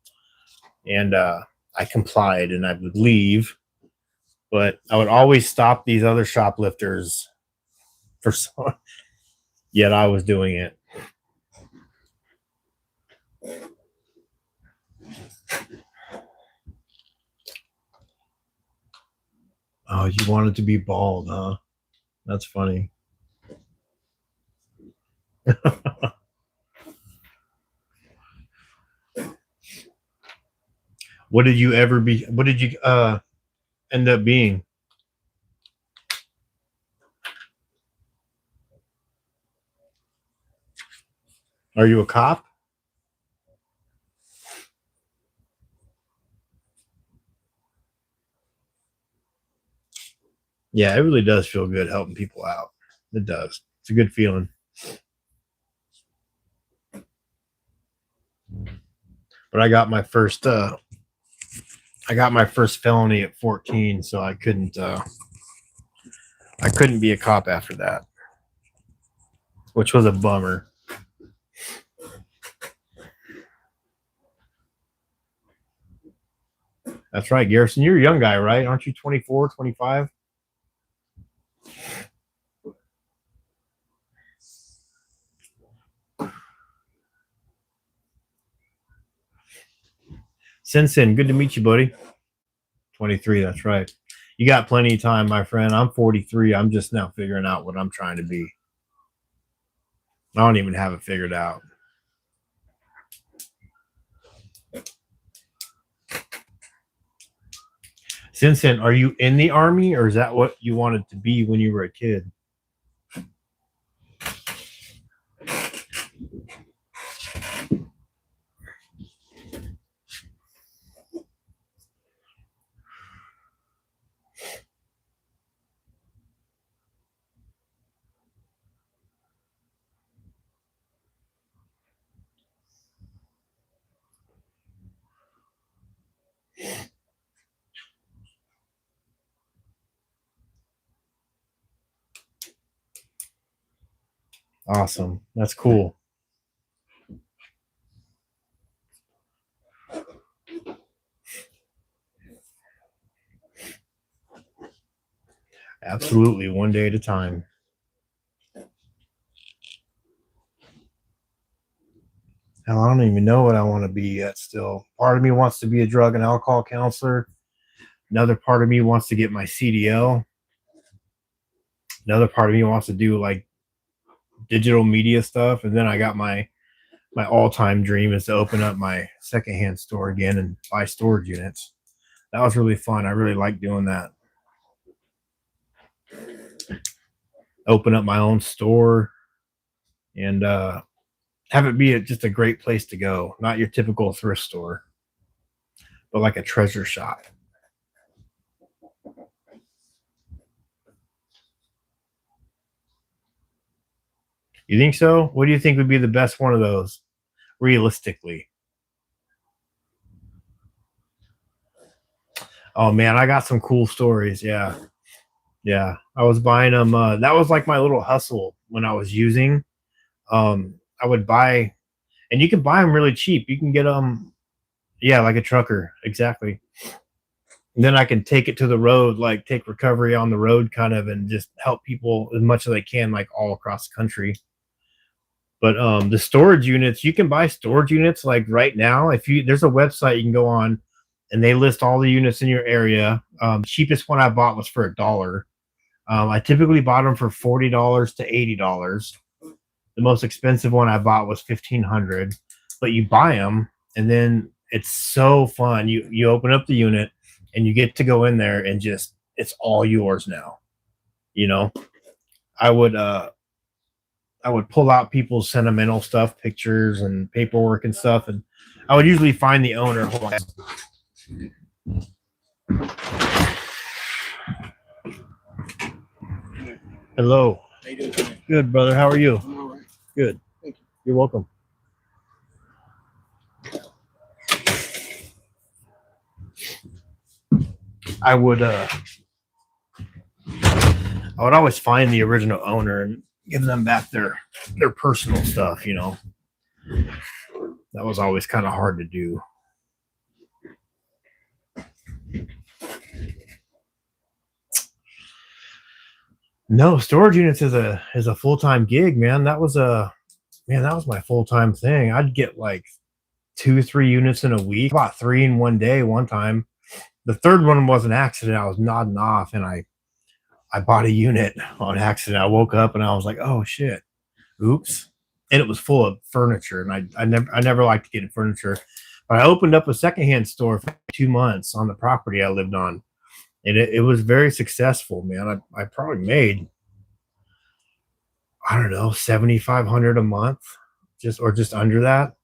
And I complied, and I would leave. But I would always stop these other shoplifters for so, yet I was doing it. Oh, you wanted to be bald, huh? That's funny. What did you ever be? What did you end up being? Are you a cop? Yeah, it really does feel good helping people out. It does. It's a good feeling. But I got my first felony at 14, so I couldn't be a cop after that, which was a bummer. That's right, Garrison. You're a young guy, right? Aren't you 24, 25? Sinsin, good to meet you, buddy. 23, that's right. You got plenty of time, my friend. I'm 43. I'm just now figuring out what I'm trying to be. I don't even have it figured out. Sinsin, are you in the Army, or is that what you wanted to be when you were a kid? Awesome. That's cool. Absolutely. One day at a time. Hell, I don't even know what I want to be yet still. Part of me wants to be a drug and alcohol counselor. Another part of me wants to get my CDL. Another part of me wants to do like digital media stuff. And then I got my all-time dream is to open up my secondhand store again and buy storage units. That was really fun. I really like doing that. Open up my own store and have it be just a great place to go. Not your typical thrift store, but like a treasure shop. You think so? What do you think would be the best one of those, realistically? Oh man, I got some cool stories. Yeah. I was buying them. That was like my little hustle when I was using. I would buy, and you can buy them really cheap. You can get them, yeah, like a trucker, exactly. And then I can take it to the road, like take recovery on the road, kind of, and just help people as much as I can, like all across the country. But the storage units, you can buy storage units like right now. If you there's a website you can go on, and they list all the units in your area. Cheapest one I bought was for $1. I typically bought them for $40 to $80. The most expensive one I bought was $1,500. But you buy them, and then it's so fun. You open up the unit, and you get to go in there, and just it's all yours now. You know, I would pull out people's sentimental stuff, pictures and paperwork and stuff, and I would usually find the owner. Hold on. Hello. How you doing? Good, brother. How are you? I'm all right. Good. Thank you. You're welcome. I would always find the original owner and give them back their personal stuff, you know. That was always kind of hard to do. No, storage units is a full-time gig, man. That was my full-time thing. I'd get like 2-3 units in a week. I bought 3 in one day one time. The third one was an accident. I was nodding off and I bought a unit on accident. I woke up and I was like, oh shit, oops. And it was full of furniture. And I never liked getting furniture. But I opened up a secondhand store for 2 months on the property I lived on. And it was very successful, man. I probably made, I don't know, $7,500 a month, just under that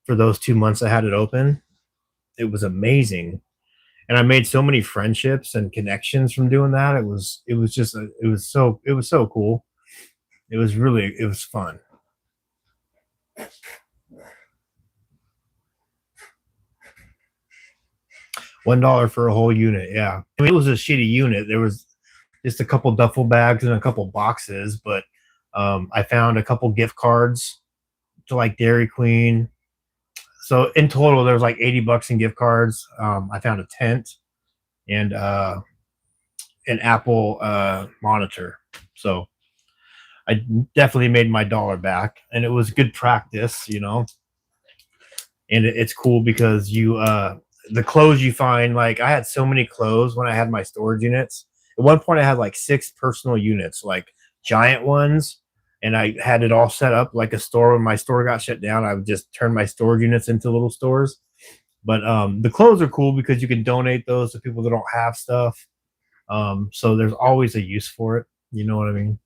for those 2 months I had it open. It was amazing. And I made so many friendships and connections from doing that. It was so cool. It was fun. $1 for a whole unit. Yeah. I mean, it was a shitty unit. There was just a couple duffel bags and a couple boxes, but I found a couple gift cards to like Dairy Queen. So in total, there was like $80 in gift cards. I found a tent and an Apple monitor. So I definitely made my dollar back, and it was good practice, you know. And it's cool because you the clothes you find, like I had so many clothes when I had my storage units. At one point I had like 6 personal units, like giant ones, and I had it all set up like a store. When my store got shut down, I would just turn my storage units into little stores. But the clothes are cool because you can donate those to people that don't have stuff. So there's always a use for it. You know what I mean?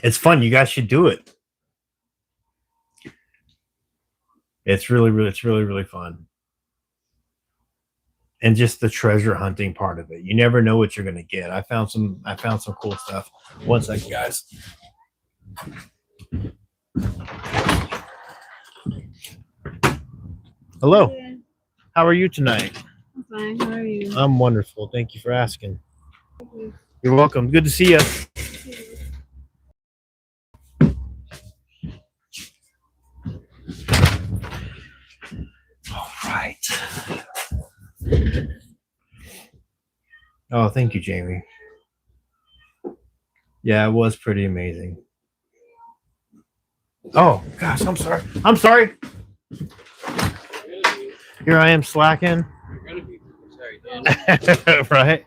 It's fun. You guys should do it. It's really fun. And just the treasure hunting part of it. You never know what you're gonna get. I found some cool stuff. One second, guys. Hello. Yeah. How are you tonight? I'm fine. How are you? I'm wonderful. Thank you for asking. You're welcome. Good to see you. All right. Oh, thank you, Jamie. Yeah, it was pretty amazing. Oh, gosh, I'm sorry. I'm sorry. Here I am slacking. Right?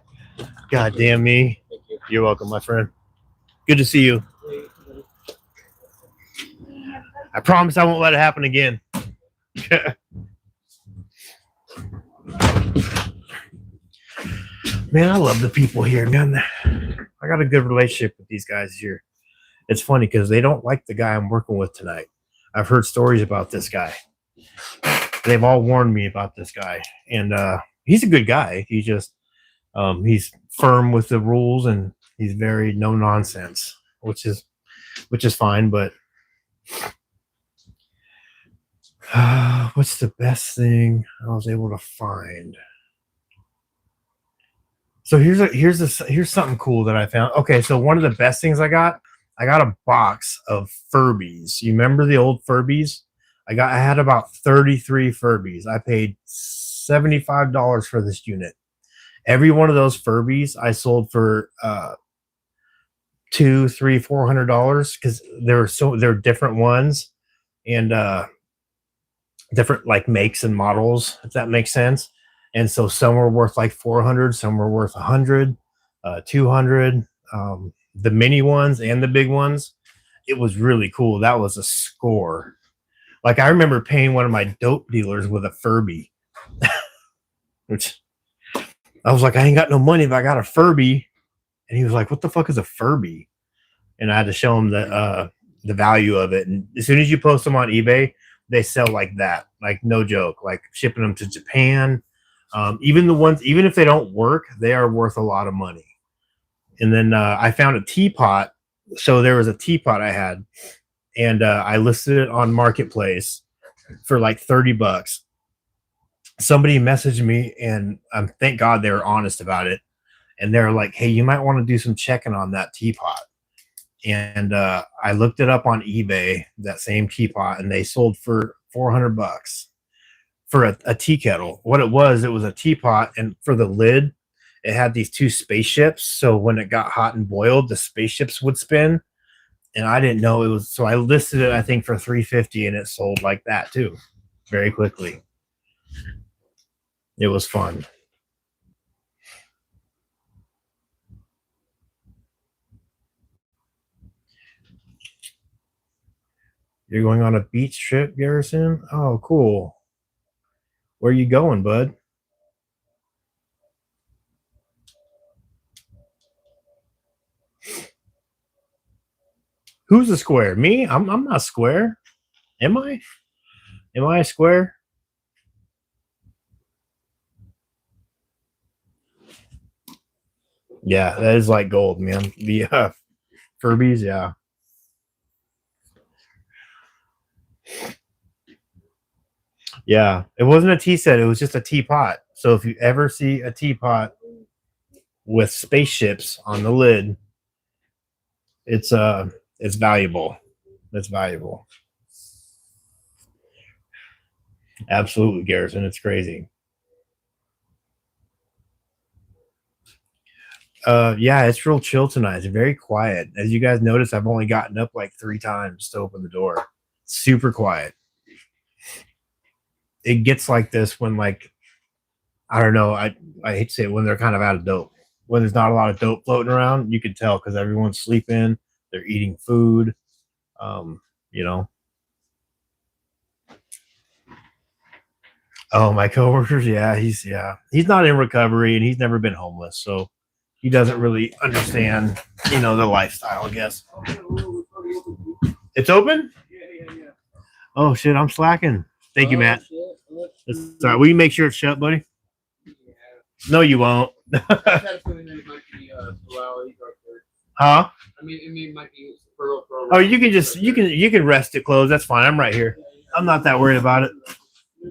God damn me. You're welcome, my friend. Good to see you. I promise I won't let it happen again. Man, I love the people here, man. I got a good relationship with these guys here. It's funny because they don't like the guy I'm working with tonight. I've heard stories about this guy. They've all warned me about this guy, and he's a good guy. He just he's firm with the rules, and he's very no nonsense, which is fine. But what's the best thing I was able to find? So here's something cool that I found. Okay, so one of the best things I got a box of Furbies. You remember the old Furbies? I had about 33 Furbies. I paid $75 for this unit. Every one of those Furbies I sold for $200, $300, $400 because they're different ones and different like makes and models, if that makes sense. And so some were worth like 400, some were worth 100, 200. The mini ones and the big ones, it was really cool. That was a score. Like I remember paying one of my dope dealers with a Furby, which I was like, I ain't got no money, but I got a Furby. And he was like, what the fuck is a Furby? And I had to show him the value of it. And as soon as you post them on eBay, they sell like that, like no joke, like shipping them to Japan. Even if they don't work, they are worth a lot of money. And then I found a teapot. So there was a teapot I had, and I listed it on Marketplace for like $30. Somebody messaged me, and thank God they were honest about it. And they're like, hey, you might want to do some checking on that teapot. And I looked it up on eBay, that same teapot, and they sold for $400 for a tea kettle. What it was a teapot, and for the lid, it had these 2 spaceships. So when it got hot and boiled, the spaceships would spin. And I didn't know it was. So I listed it, I think, for $350, and it sold like that too. very quickly. It was fun. You're going on a beach trip, Garrison? Oh, cool. Where are you going, bud? Who's a square? Me? I'm not square. Am I? Am I a square? Yeah, that is like gold, man. The Furbies, yeah. Yeah, it wasn't a tea set. It was just a teapot. So if you ever see a teapot with spaceships on the lid, it's valuable. It's valuable. Absolutely, Garrison. It's crazy. Yeah, it's real chill tonight. It's very quiet. As you guys notice, I've only gotten up like 3 times to open the door. Super quiet. It gets like this when, like, I don't know, I hate to say it, when they're kind of out of dope. When there's not a lot of dope floating around, you can tell because everyone's sleeping, they're eating food. You know. Oh, my coworkers, yeah, he's not in recovery and he's never been homeless, so he doesn't really understand, the lifestyle, I guess. It's open? Yeah. Oh shit, I'm slacking. Thank you, Matt. That's all right. Will you make sure it's shut, buddy? No, you won't. Huh? I mean, it might be Oh, you can rest it closed. That's fine. I'm right here. I'm not that worried about it. I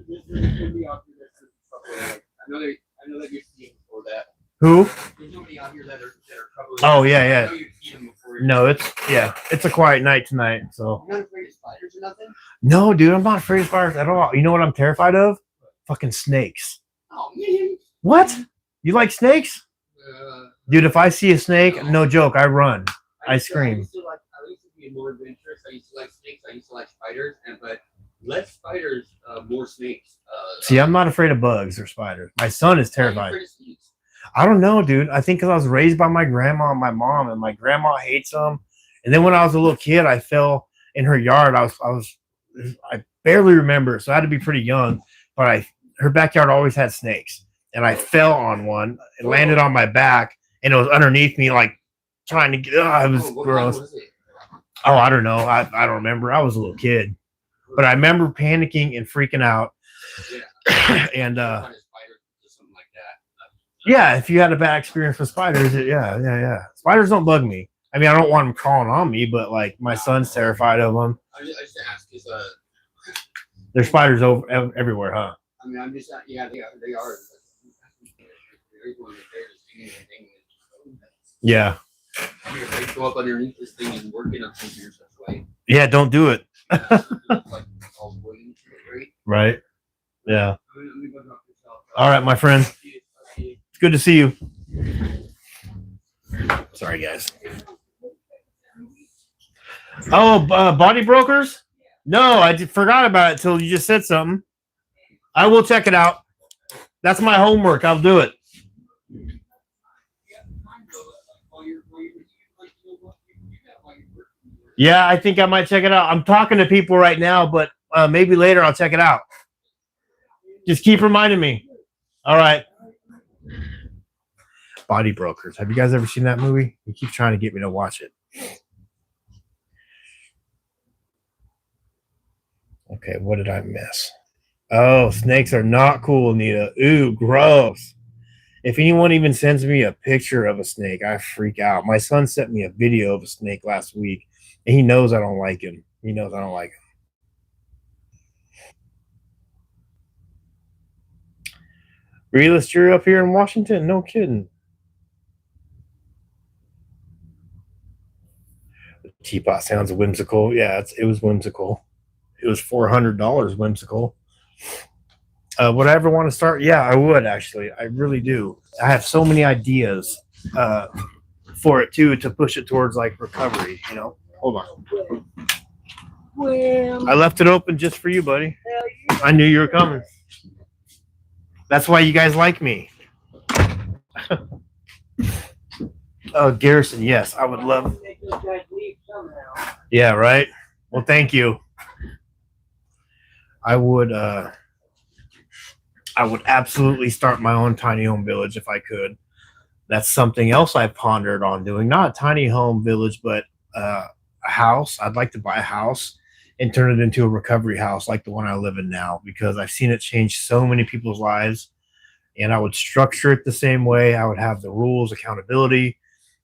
know that you've seen before that. Who? There's nobody out here that are troubling. Oh yeah. I know you've seen them before. No, it's a quiet night tonight. So. You're not afraid of spiders or nothing? No, dude, I'm not afraid of spiders at all. You know what I'm terrified of? Fucking snakes. Oh man. What? You like snakes? Dude, if I see a snake, no joke, I run. I scream. I used to be more adventurous. I used to like snakes. I used to like spiders, but less spiders, more snakes. See, I'm not afraid of bugs or spiders. My son is terrified. Afraid of snakes? I don't know, dude. I think because I was raised by my grandma and my mom, and my grandma hates them. And then when I was a little kid, I fell in her yard. I barely remember, so I had to be pretty young. But her backyard always had snakes, and I fell on one. It landed on my back, and it was underneath me, like trying to get. It was gross. Was it? Oh, I don't know. I don't remember. I was a little kid, but I remember panicking and freaking out. Yeah. And something like that. yeah, if you had a bad experience with spiders, yeah. Spiders don't bug me. I mean, I don't want them crawling on me, but like my son's terrified of them. I just ask is There's spiders everywhere, huh? I mean, I'm just yeah, they are. Yeah. They go up underneath this thing and work in a computer such way. Yeah, don't do it. Like all boiling, right? Right. Yeah. All right, my friend. It's good to see you. Sorry, guys. Oh, body brokers? No, I forgot about it till you just said something. I will check it out. That's my homework. I'll do it. Yeah, I think I might check it out. I'm talking to people right now, but maybe later I'll check it out. Just keep reminding me. All right. Body Brokers. Have you guys ever seen that movie? You keep trying to get me to watch it. Okay, what did I miss? Oh, snakes are not cool, Nita. Ooh, gross. If anyone even sends me a picture of a snake, I freak out. My son sent me a video of a snake last week, and he knows I don't like him. He knows I don't like him. Realist, you're up here in Washington? No kidding. The teapot sounds whimsical. Yeah, it was whimsical. It was $400 whimsical. Would I ever want to start? Yeah, I would actually. I really do. I have so many ideas for it too, to push it towards like recovery. Hold on. Well, I left it open just for you, buddy. Hell, I knew you were coming. That's why you guys like me. Garrison, yes, I would love. Yeah, right. Well, thank you. I would absolutely start my own tiny home village if I could. That's something else I pondered on doing. Not a tiny home village, but a house. I'd like to buy a house and turn it into a recovery house like the one I live in now, because I've seen it change so many people's lives. And I would structure it the same way. I would have the rules, accountability.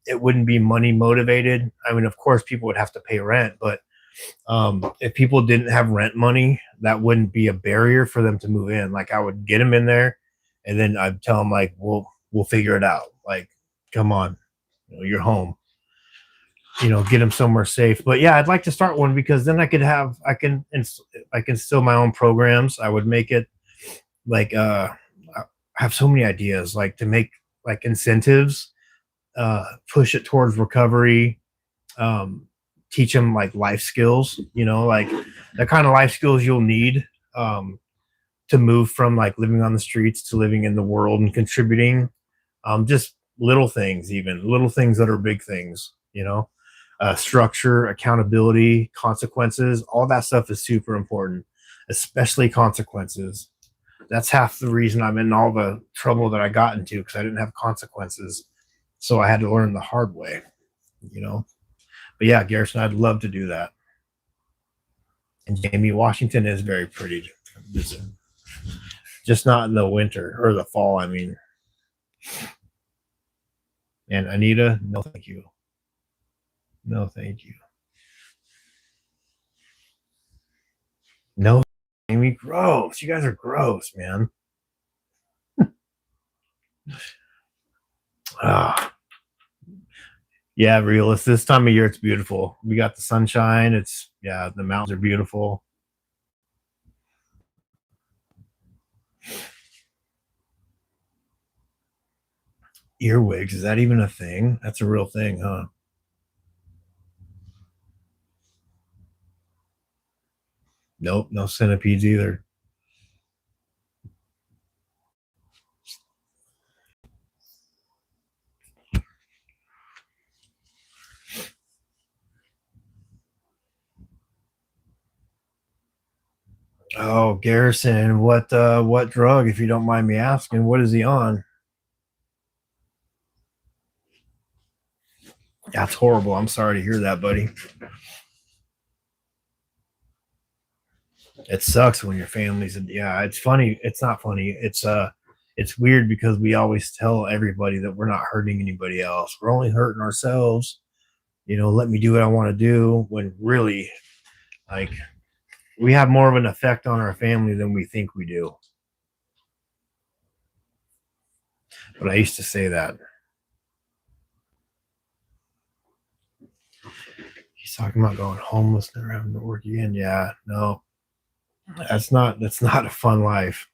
It wouldn't be money motivated. I mean, of course, people would have to pay rent, but if people didn't have rent money, that wouldn't be a barrier for them to move in. Like, I would get them in there, and then I'd tell them, like, we'll figure it out. Like, come on, you're home. Get them somewhere safe. But yeah, I'd like to start one, because then I can instill my own programs. I would make it like I have so many ideas, like to make like incentives, push it towards recovery, teach them like life skills, like the kind of life skills you'll need to move from like living on the streets to living in the world and contributing. Just little things, even little things that are big things, structure, accountability, consequences, all that stuff is super important, especially consequences. That's half the reason I'm in all the trouble that I got into, because I didn't have consequences. So I had to learn the hard way, But yeah, Garrison, I'd love to do that. And Jamie, Washington is very pretty to visit. Just not in the winter or the fall, I mean. And Anita, no thank you. No thank you. No, Jamie, gross. You guys are gross, man. Yeah, realist. This time of year, it's beautiful. We got the sunshine. The mountains are beautiful. Earwigs, is that even a thing? That's a real thing, huh? Nope, no centipedes either. Oh, Garrison, what drug, if you don't mind me asking? What is he on? That's horrible. I'm sorry to hear that, buddy. It sucks when your family's it's funny. It's not funny. It's weird, because we always tell everybody that we're not hurting anybody else. We're only hurting ourselves. Let me do what I want to do, when really, like, we have more of an effect on our family than we think we do. But I used to say that. He's talking about going homeless, never having to work again. Yeah, no, that's not a fun life.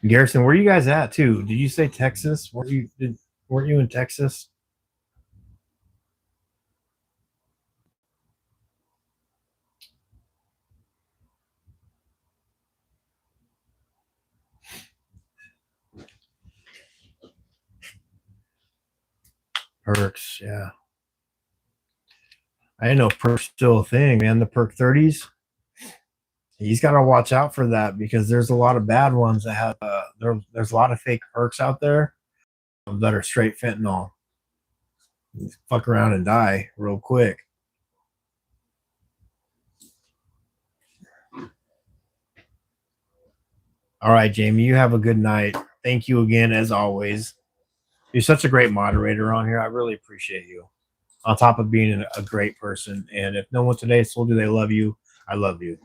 Garrison, where are you guys at too? Did you say Texas? Weren't you in Texas? Perks, yeah. I didn't know perks still a thing, man. The perk 30s. He's got to watch out for that, because there's a lot of bad ones that have there's a lot of fake perks out there that are straight fentanyl. You fuck around and die real quick. All right, Jamie, you have a good night. Thank you again, as always. You're such a great moderator on here. I really appreciate you. On top of being a great person. And if no one today told you they love you, I love you.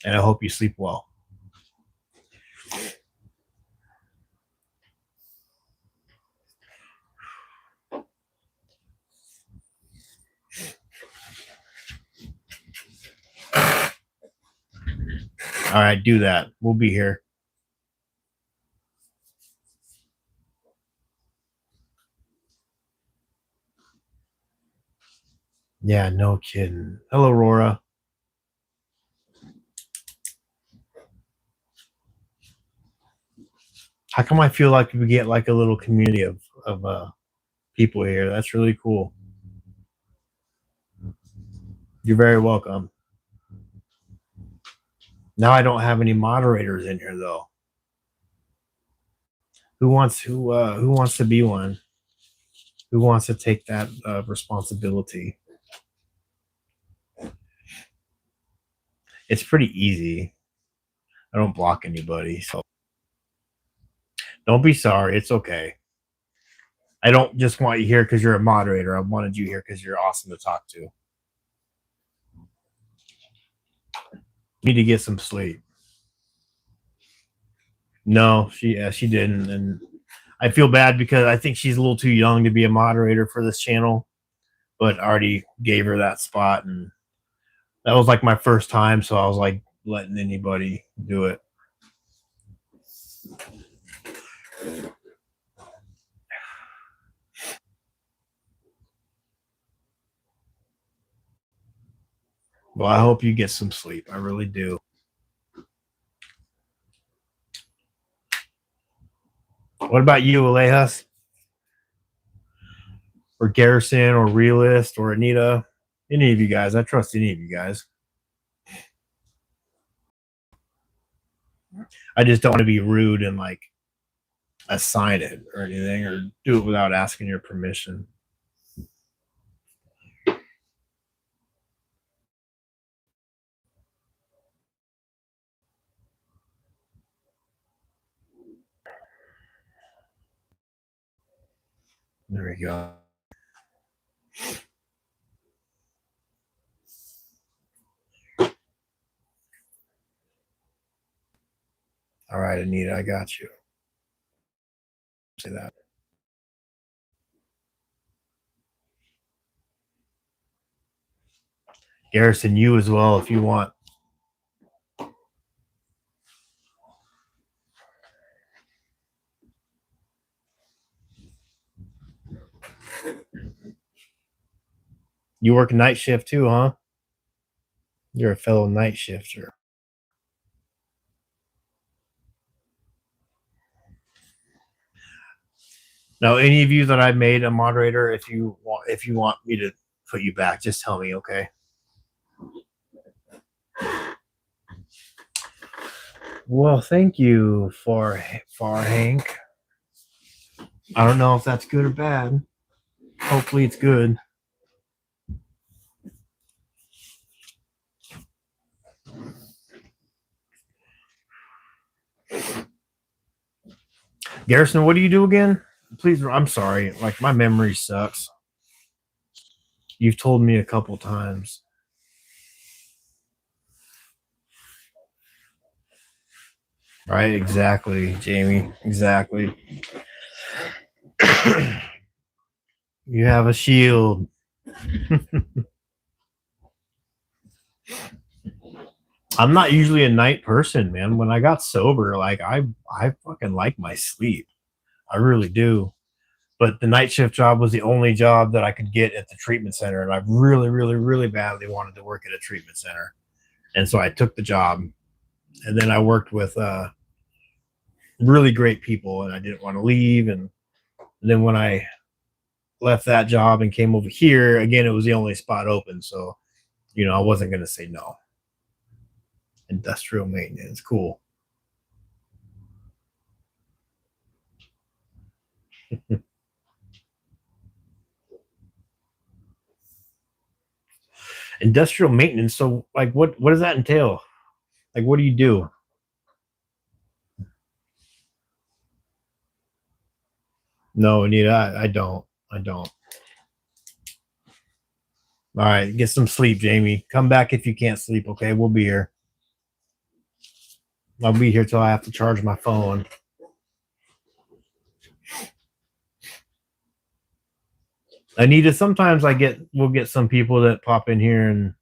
And I hope you sleep well. All right, do that. We'll be here. Yeah, no kidding. Hello, Rora. How come I feel like we get like a little community of people here? That's really cool. You're very welcome. Now I don't have any moderators in here though. Who wants to be one? Who wants to take that responsibility? It's pretty easy. I don't block anybody, so don't be sorry. It's okay. I don't just want you here because you're a moderator. I wanted you here because you're awesome to talk to. You need to get some sleep. No, she didn't, and I feel bad because I think she's a little too young to be a moderator for this channel. But I already gave her that spot, and that was like my first time, so I was like letting anybody do it. Well, I hope you get some sleep. I really do. What about you, Alejas? Or Garrison, or Realist, or Anita? Any of you guys. I trust any of you guys. I just don't want to be rude and like assign it or anything, or do it without asking your permission. There we go. All right, Anita, I got you. Say that. Garrison, you as well if you want. You work night shift too, huh? You're a fellow night shifter. Now, any of you that I made a moderator, if you want me to put you back, just tell me, okay? Well, thank you for Hank. I don't know if that's good or bad. Hopefully, it's good. Garrison, what do you do again? Please, I'm sorry. Like, my memory sucks. You've told me a couple times. Right, exactly, Jamie. Exactly. You have a shield. I'm not usually a night person, man. When I got sober, like I fucking like my sleep. I really do. But the night shift job was the only job that I could get at the treatment center, and I really, really, really badly wanted to work at a treatment center, and so I took the job. And then I worked with really great people, and I didn't want to leave. And then when I left that job and came over here again, it was the only spot open, so I wasn't going to say no. Industrial maintenance, cool. Industrial maintenance. So, like, what does that entail? Like, what do you do? No, Anita, I don't. I don't. All right, get some sleep, Jamie. Come back if you can't sleep, okay? We'll be here. I'll be here till I have to charge my phone. Anita, sometimes we'll get some people that pop in here and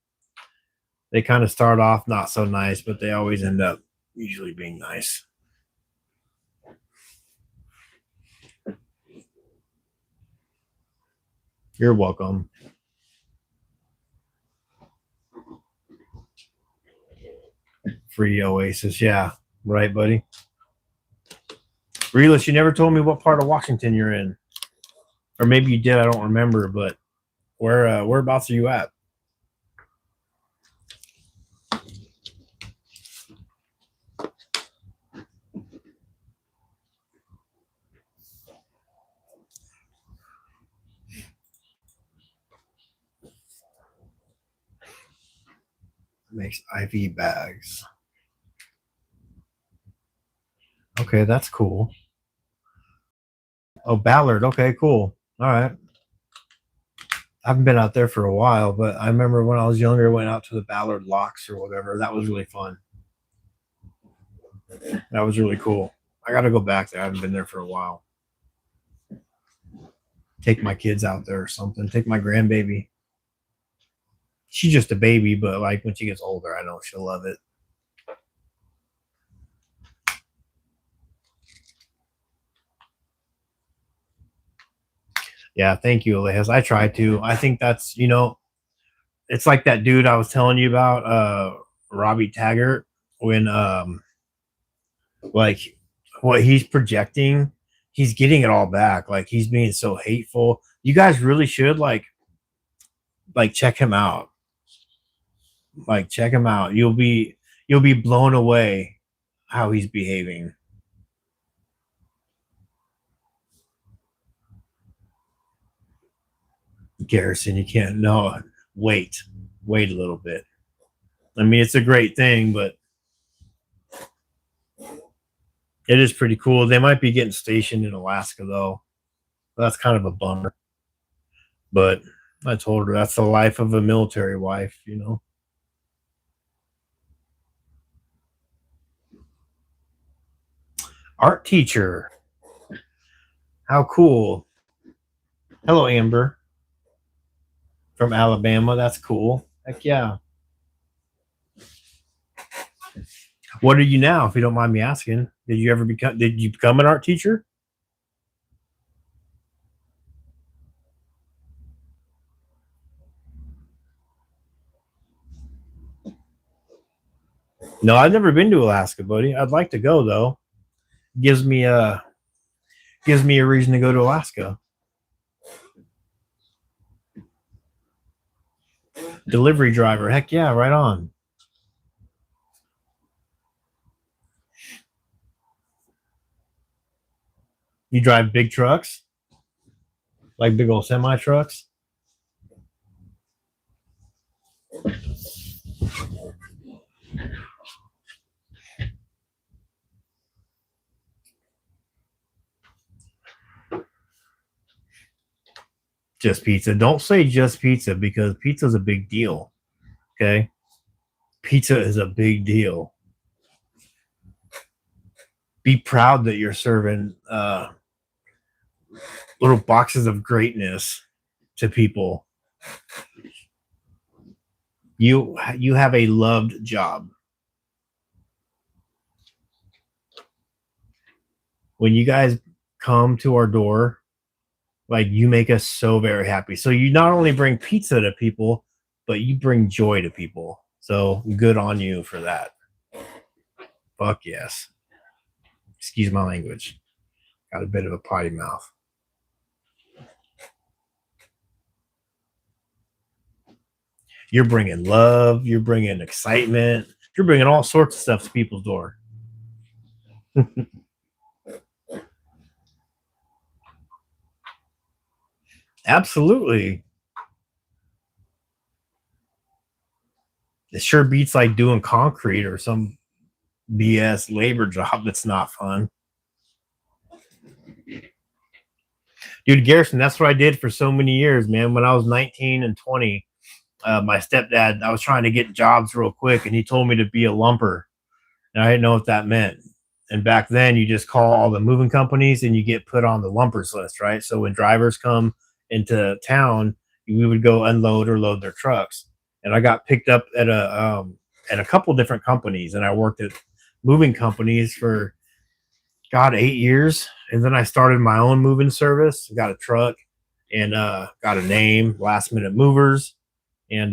they kind of start off not so nice, but they always end up usually being nice. You're welcome. Free Oasis. Yeah. Right, buddy. Relis, you never told me what part of Washington you're in. Or maybe you did, I don't remember, but whereabouts are you at? Makes IV bags. Okay, that's cool. Oh, Ballard. Okay, cool. All right. I haven't been out there for a while, but I remember when I was younger, I went out to the Ballard Locks or whatever. That was really fun. That was really cool. I got to go back there. I haven't been there for a while. Take my kids out there or something. Take my grandbaby. She's just a baby, but like when she gets older, I know she'll love it. Yeah, thank you, Elias. I try to. I think that's, it's like that dude I was telling you about, Robbie Taggart, when like what he's projecting, he's getting it all back. Like he's being so hateful. You guys really should like check him out. Like check him out. You'll be blown away how he's behaving. Garrison, you can't. No, wait a little bit. I mean, it's a great thing, but it is pretty cool. They might be getting stationed in Alaska though. That's kind of a bummer. But I told her that's the life of a military wife, Art teacher. How cool. Hello, Amber. From Alabama. That's cool. Heck yeah. What are you now, if you don't mind me asking? Did you become an art teacher? No, I've never been to Alaska, buddy. I'd like to go though. Gives me a reason to go to Alaska. Delivery driver. Heck yeah, right on. You drive big trucks? Like big old semi trucks? Just pizza. Don't say just pizza because pizza's a big deal. Okay? Pizza is a big deal. Be proud that you're serving little boxes of greatness to people. You have a loved job. When you guys come to our door, like you make us so very happy. So you not only bring pizza to people, but you bring joy to people. So good on you for that. Fuck yes. Excuse my language. Got a bit of a potty mouth. You're bringing love. You're bringing excitement. You're bringing all sorts of stuff to people's door. Absolutely. It sure beats like doing concrete or some BS labor job that's not fun. Dude, Garrison, that's what I did for so many years, man. When I was 19 and 20, my stepdad, I was trying to get jobs real quick, and he told me to be a lumper. And I didn't know what that meant. And back then, you just call all the moving companies and you get put on the lumpers list, right? So when drivers come into town, we would go unload or load their trucks. And I got picked up at a couple different companies, and I worked at moving companies for 8 years. And then I started my own moving service, got a truck, and got a name, Last Minute Movers, and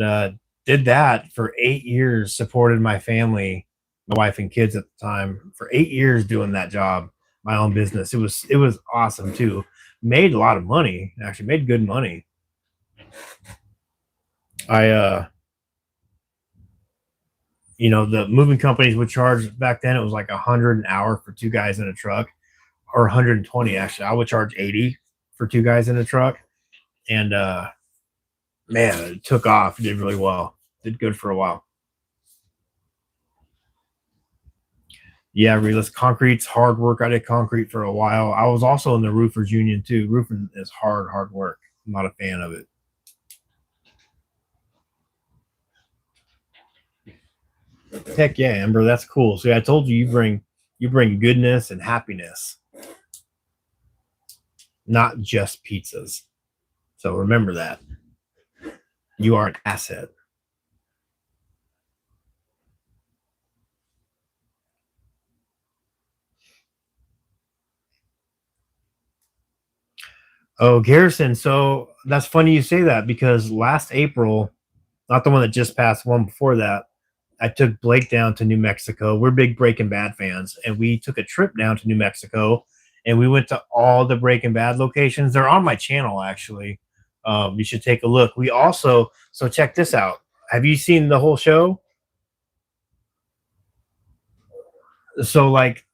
did that for 8 years, supported my family my wife and kids at the time for 8 years doing that job, my own business. It was awesome too. Made a lot of money. Actually, made good money. I the moving companies would charge back then. It was like 100 an hour for two guys in a truck, or 120 actually. I would charge 80 for two guys in a truck, and man, it took off. It did really well. Did good for a while. Yeah, realist concrete's hard work. I did concrete for a while. I was also in the roofers union too. Roofing is hard work. I'm not a fan of it. Heck yeah, Amber, that's cool. See, I told you you bring goodness and happiness, not just pizzas. So remember that. You are an asset. Oh, Garrison. So that's funny you say that because last April, not the one that just passed, one before that, I took Blake down to New Mexico. We're big Breaking Bad fans, and we took a trip down to New Mexico, and we went to all the Breaking Bad locations. They're on my channel, actually. You should take a look. We also, so check this out. Have you seen the whole show? So, like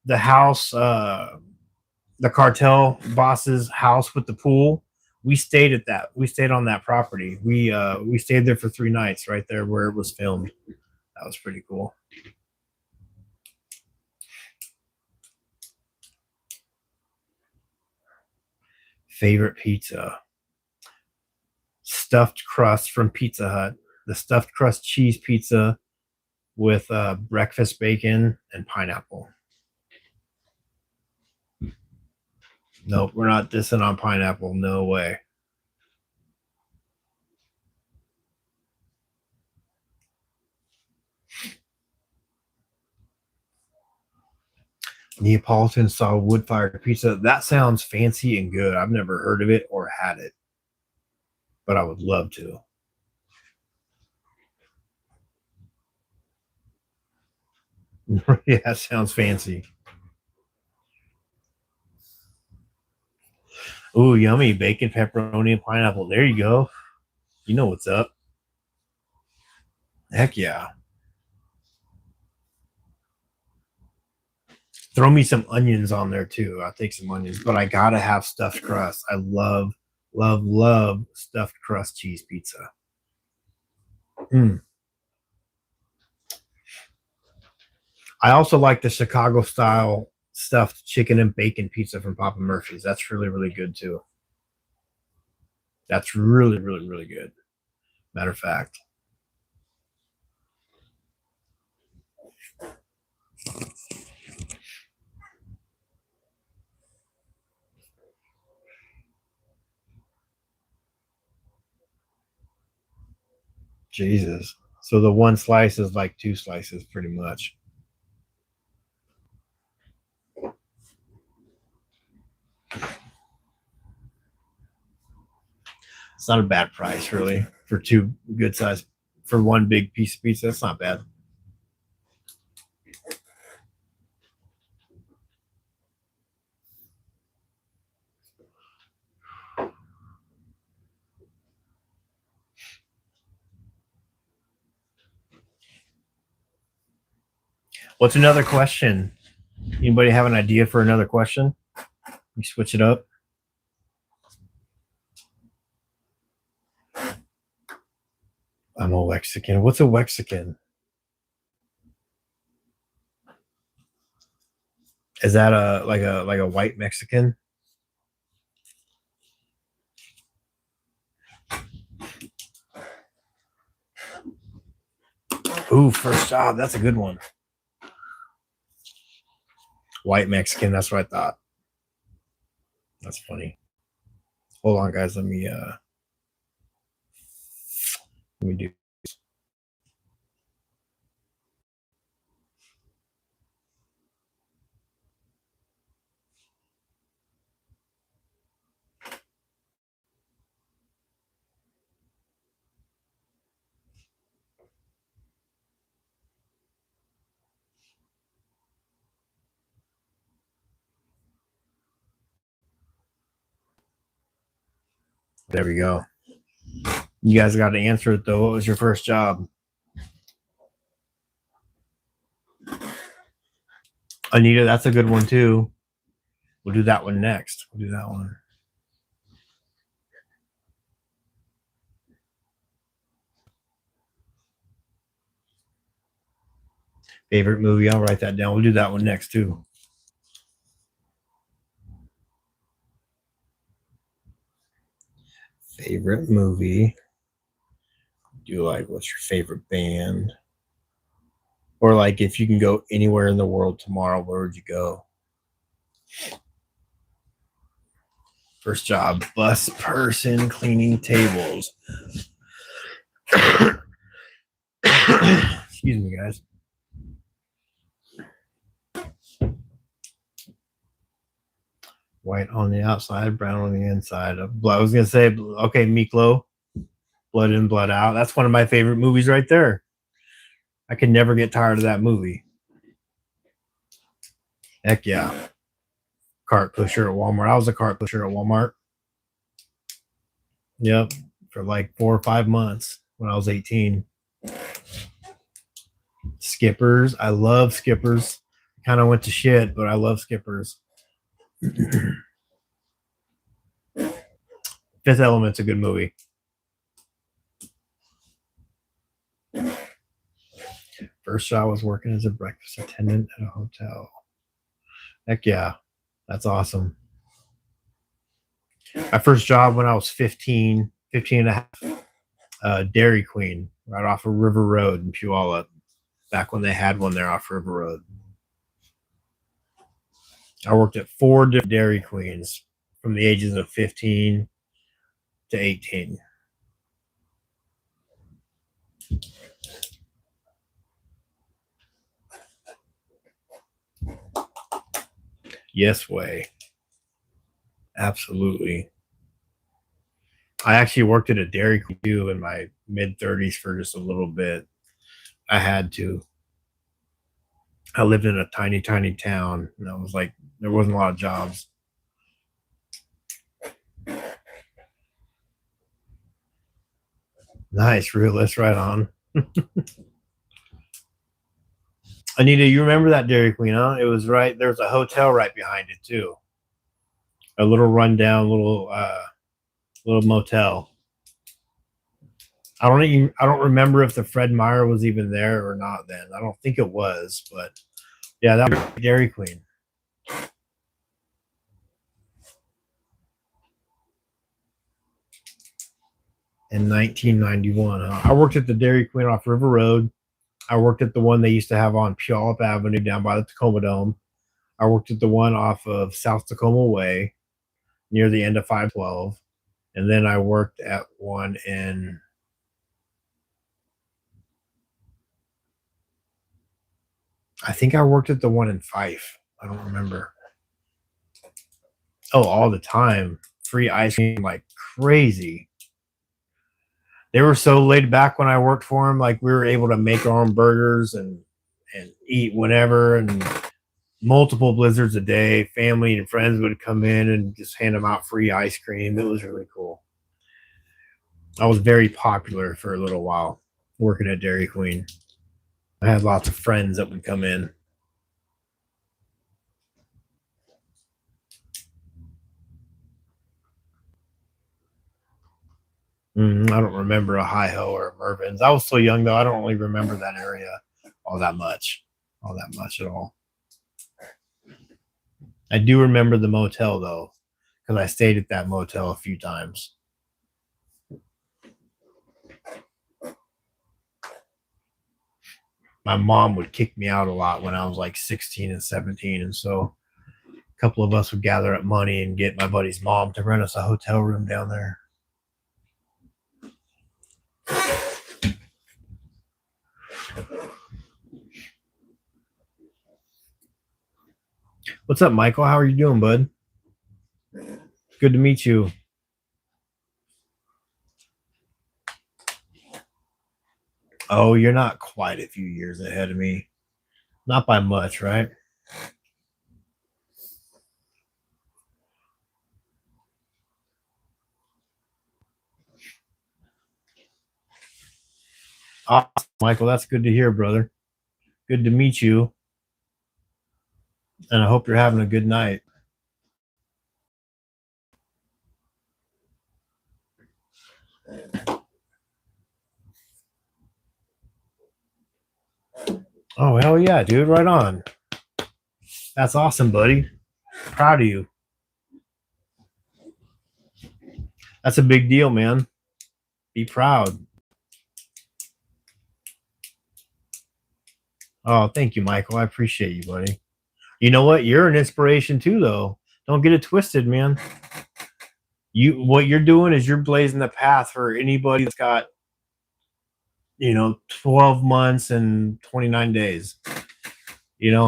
the house, the cartel boss's house with the pool. We stayed at that. We stayed on that property. We stayed there for 3 nights, right there where it was filmed. That was pretty cool. Favorite pizza: stuffed crust from Pizza Hut. The stuffed crust cheese pizza with breakfast bacon and pineapple. Nope, we're not dissing on pineapple. No way. Neapolitan style wood fired pizza. That sounds fancy and good. I've never heard of it or had it, but I would love to. Yeah, sounds fancy. Ooh, yummy bacon, pepperoni, and pineapple. There you go. You know what's up. Heck yeah. Throw me some onions on there too. I'll take some onions, but I gotta have stuffed crust. I love stuffed crust cheese pizza. Mm. I also like the Chicago style stuffed chicken and bacon pizza from Papa Murphy's. That's really good too. That's really good. Matter of fact. Jesus. So the one slice is like two slices pretty much. It's not a bad price, really, for two good size, for one big piece of pizza. That's not bad. What's another question? Anybody have an idea for another question? We switch it up. I'm a Wexican. What's a Wexican? Is that a white Mexican? Ooh, first job. That's a good one. White Mexican. That's what I thought. That's funny. Hold on, guys. Let me do. There we go. You guys got to answer it though. What was your first job? Anita, that's a good one too. We'll do that one next. We'll do that one. Favorite movie? I'll write that down. We'll do that one next too. Favorite movie? Do you like what's your favorite band? Or like if you can go anywhere in the world tomorrow, where would you go? First job, bus person, cleaning tables. Excuse me, guys. White on the outside, brown on the inside. I was gonna say, okay, Miklo, Blood In, Blood Out. That's one of my favorite movies right there. I can never get tired of that movie. Heck yeah. Cart pusher at Walmart. I was a cart pusher at Walmart. Yep. For like 4 or 5 months when I was 18. Skippers. I love Skippers. Kind of went to shit, but I love Skippers. Fifth Element's a good movie. First job was working as a breakfast attendant at a hotel. Heck yeah. That's awesome. My first job when I was 15 and a half, Dairy Queen, right off of River Road in Puyallup, back when they had one there off River Road. I worked at 4 different Dairy Queens from the ages of 15 to 18. Yes way. Absolutely. I actually worked at a Dairy Queen too in my mid-30s for just a little bit. I had to. I lived in a tiny, tiny town, and I was like, there wasn't a lot of jobs. Nice, realist, right on. Anita, you remember that Dairy Queen, huh? It was right. There's a hotel right behind it too. A little rundown, little motel. I don't remember if the Fred Meyer was even there or not then. I don't think it was, but yeah, that was Dairy Queen. In 1991. I worked at the Dairy Queen off River Road. I worked at the one they used to have on Puyallup Avenue down by the Tacoma Dome. I worked at the one off of South Tacoma Way near the end of 512. And then I worked at one in I think I worked at the one in Fife. I don't remember. Oh, all the time. Free ice cream like crazy. They were so laid back when I worked for them. Like we were able to make our own burgers and eat whenever, and multiple blizzards a day. Family and friends would come in and just hand them out free ice cream. It was really cool. I was very popular for a little while working at Dairy Queen. I had lots of friends that would come in. I don't remember a Hi-Ho or a Mervin's. I was so young though. I don't really remember that area all that much at all. I do remember the motel though, because I stayed at that motel a few times. My mom would kick me out a lot when I was like 16 and 17, and so a couple of us would gather up money and get my buddy's mom to rent us a hotel room down there. What's up, Michael? How are you doing, bud? Good to meet you. Oh, you're not quite a few years ahead of me. Not by much, right? Awesome, Michael. That's good to hear, brother. Good to meet you. And I hope you're having a good night. Oh, hell yeah, dude. Right on. That's awesome, buddy. Proud of you. That's a big deal, man. Be proud. Oh, thank you, Michael. I appreciate you, buddy. You know what? You're an inspiration too, though. Don't get it twisted, man. What you're doing is you're blazing the path for anybody that's got, 12 months and 29 days.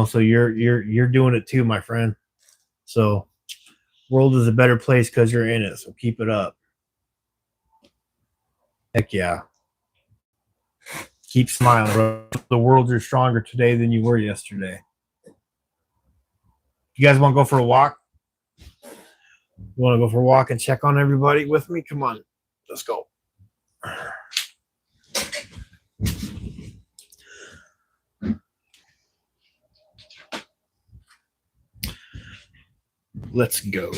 So you're doing it too, my friend. So world is a better place because you're in it. So keep it up. Heck yeah. Keep smiling, bro. The world, you're stronger today than you were yesterday. You guys want to go for a walk? You want to go for a walk and check on everybody with me? Come on. Let's go. Let's go.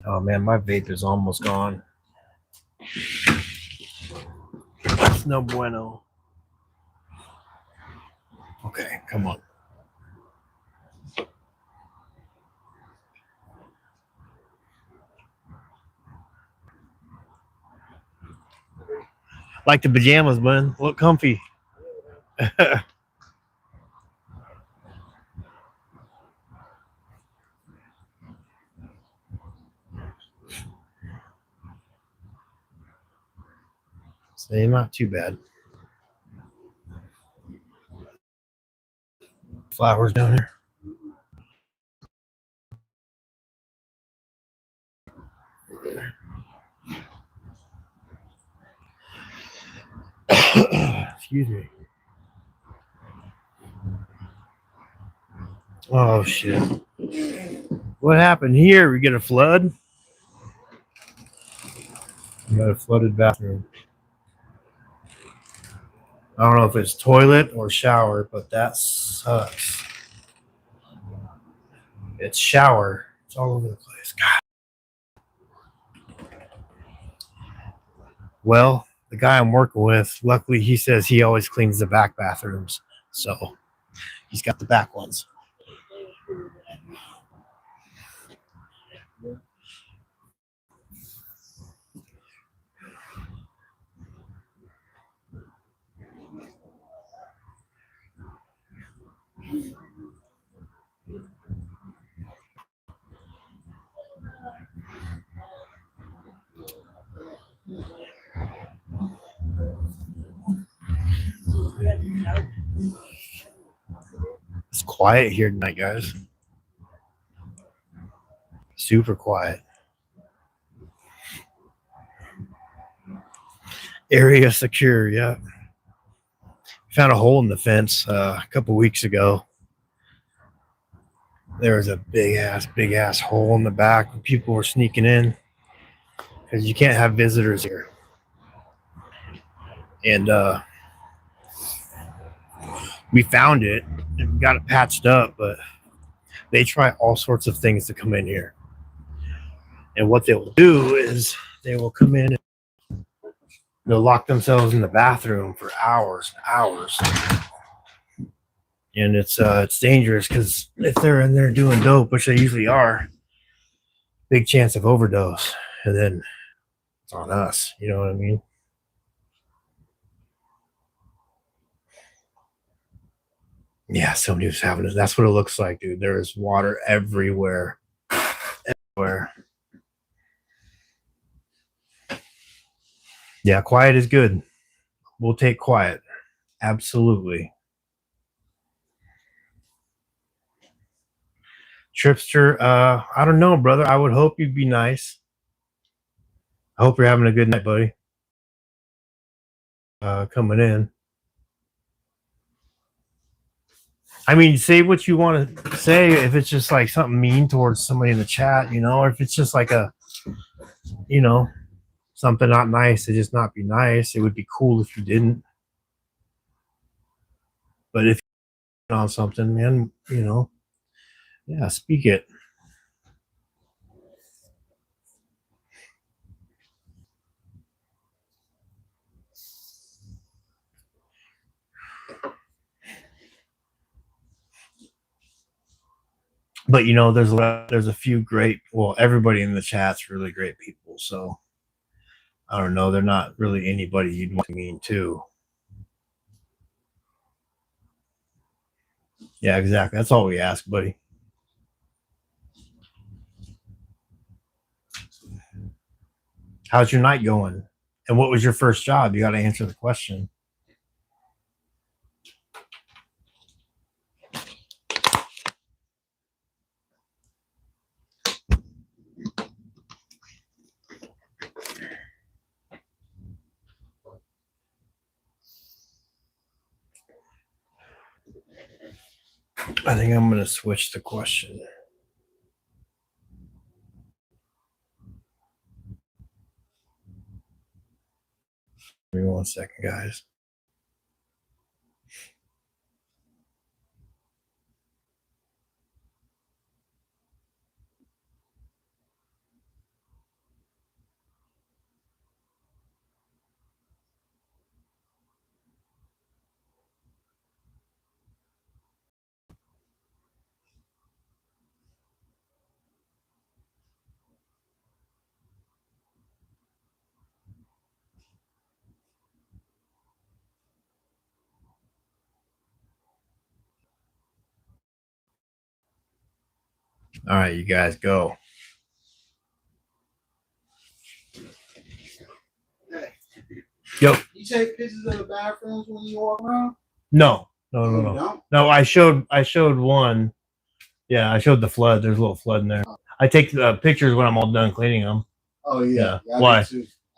Oh man, my vape is almost gone. It's no bueno. Okay, come on. Like the pajamas, man. Look comfy. So not too bad. Flowers down here. Excuse me. Oh shit. What happened here? We get a flood? We got a flooded bathroom. I don't know if it's toilet or shower, but that sucks. It's shower. It's all over the place. God. Well, the guy I'm working with, luckily he says he always cleans the back bathrooms. So he's got the back ones. It's quiet here tonight, guys. Super quiet. Area secure, yeah. Found a hole in the fence a couple weeks ago. There was a big ass hole in the back when people were sneaking in because you can't have visitors here. And we found it and got it patched up, but they try all sorts of things to come in here. And what they will do is they will come in and they'll lock themselves in the bathroom for hours and hours. And it's dangerous because if they're in there doing dope, which they usually are, big chance of overdose. And then it's on us. You know what I mean? Yeah, somebody was having it. That's what it looks like, dude. There is water everywhere. Everywhere. Yeah, quiet is good. We'll take quiet. Absolutely. Tripster, I don't know, brother. I would hope you'd be nice. I hope you're having a good night, buddy. Coming in. I mean, say what you want to say. If it's just like something mean towards somebody in the chat, or if it's just like a you know, something not nice to just not be nice. It would be cool if you didn't. But if you're on something, man, you know, yeah, speak it. But you know, there's a few great. Well, everybody in the chat's really great people. So I don't know. They're not really anybody you'd want to mean to. Yeah, exactly. That's all we ask, buddy. How's your night going? And what was your first job? You got to answer the question. I think I'm going to switch the question. Give me 1 second, guys. All right, you guys go. Hey, Yo. you take pictures of the bathrooms when you walk around? No. You don't? No, I showed one. Yeah, I showed the flood. There's a little flood in there. I take pictures when I'm all done cleaning them. Oh yeah. Why? I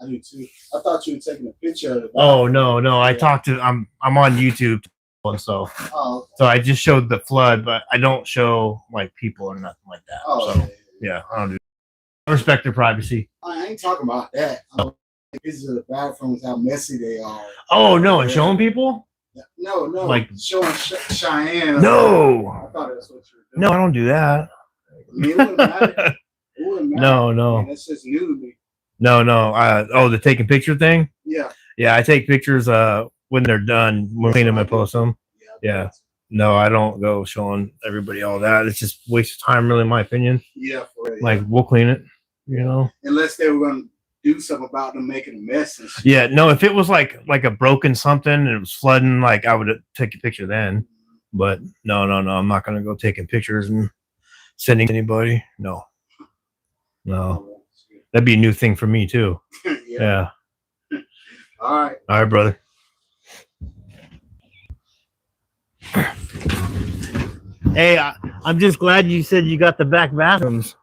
do too. I thought you were taking a picture of the bathroom. Oh no. I talked to I'm on YouTube and so. Oh, okay. So I just showed the flood, but I don't show like people or nothing like that. Oh, so yeah, I don't do. I respect their privacy. I ain't talking about that. I'm pictures of the bathrooms, how messy they are. Oh no, and showing people? No, like showing Cheyenne. No, I thought that's what you were doing. No, I don't do that. I mean, it wouldn't matter. No. I mean, that's just new to me. No. The taking picture thing? Yeah. Yeah, I take pictures when they're done, when clean them and post them. Yeah. No, I don't go showing everybody all that. It's just waste of time, really, in my opinion. Yeah, for real. Like, we'll clean it, you know? Unless they were going to do something about them making a mess and shit. Yeah, no, if it was like a broken something and it was flooding, like, I would take a picture then. But no, I'm not going to go taking pictures and sending anybody. No. That'd be a new thing for me, too. Yeah. All right, brother. Hey, I'm just glad you said you got the back bathrooms.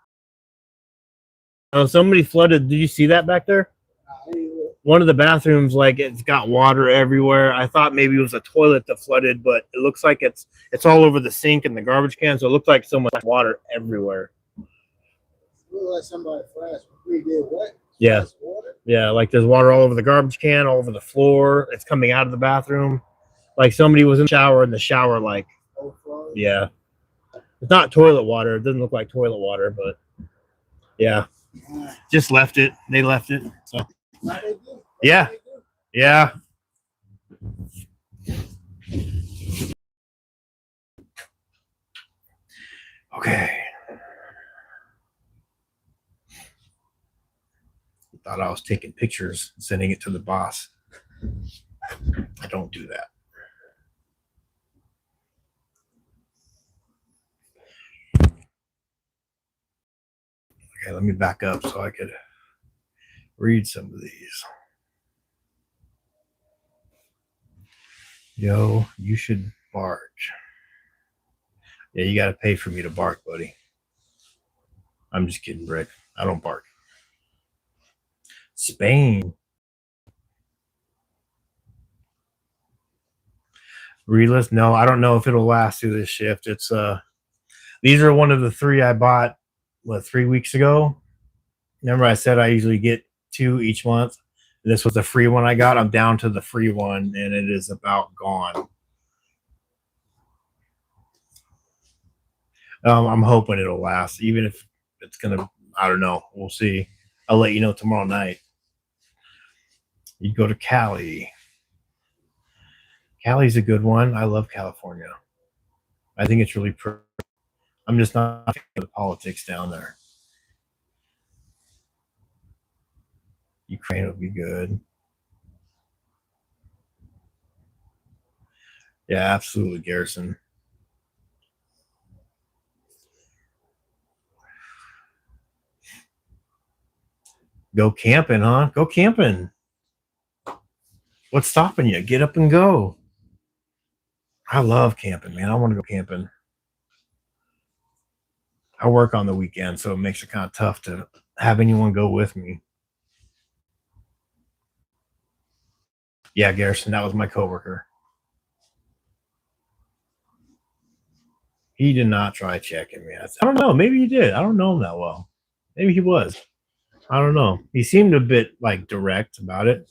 Oh, somebody flooded. Did you see that back there? One of the bathrooms, like, it's got water everywhere. I thought maybe it was a toilet that flooded, but it looks like it's all over the sink and the garbage can. So it looked like so much water everywhere. It looked like somebody flashed. We did what? Yeah. Yeah, like there's water all over the garbage can, all over the floor. It's coming out of the bathroom. Like somebody was in the shower and the shower, like, yeah. It's not toilet water. It doesn't look like toilet water, but yeah. Just left it. They left it. So yeah. Yeah. Okay. Thought I was taking pictures and sending it to the boss. I don't do that. Okay, let me back up so I could read some of these. Yo, you should bark. Yeah, you got to pay for me to bark, buddy. I'm just kidding, Brick. I don't bark. Spain. Relist? No, I don't know if it'll last through this shift. It's these are one of the 3 I bought 3 weeks ago, Remember I said I usually get 2 each month. This was the free one I got. I'm down to the free one, and it is about gone. I'm hoping it'll last, even if it's gonna. I don't know. We'll see. I'll let you know tomorrow night. You go to Cali. Cali's a good one. I love California. I think it's really pretty. I'm just not a fan of the politics down there. Ukraine will be good. Yeah, absolutely, Garrison. Go camping, huh? Go camping. What's stopping you? Get up and go. I love camping, man. I want to go camping. I work on the weekend, so it makes it kind of tough to have anyone go with me. Yeah, Garrison, that was my coworker. He did not try checking me. I don't know. Maybe he did. I don't know him that well. Maybe he was. I don't know. He seemed a bit like direct about it.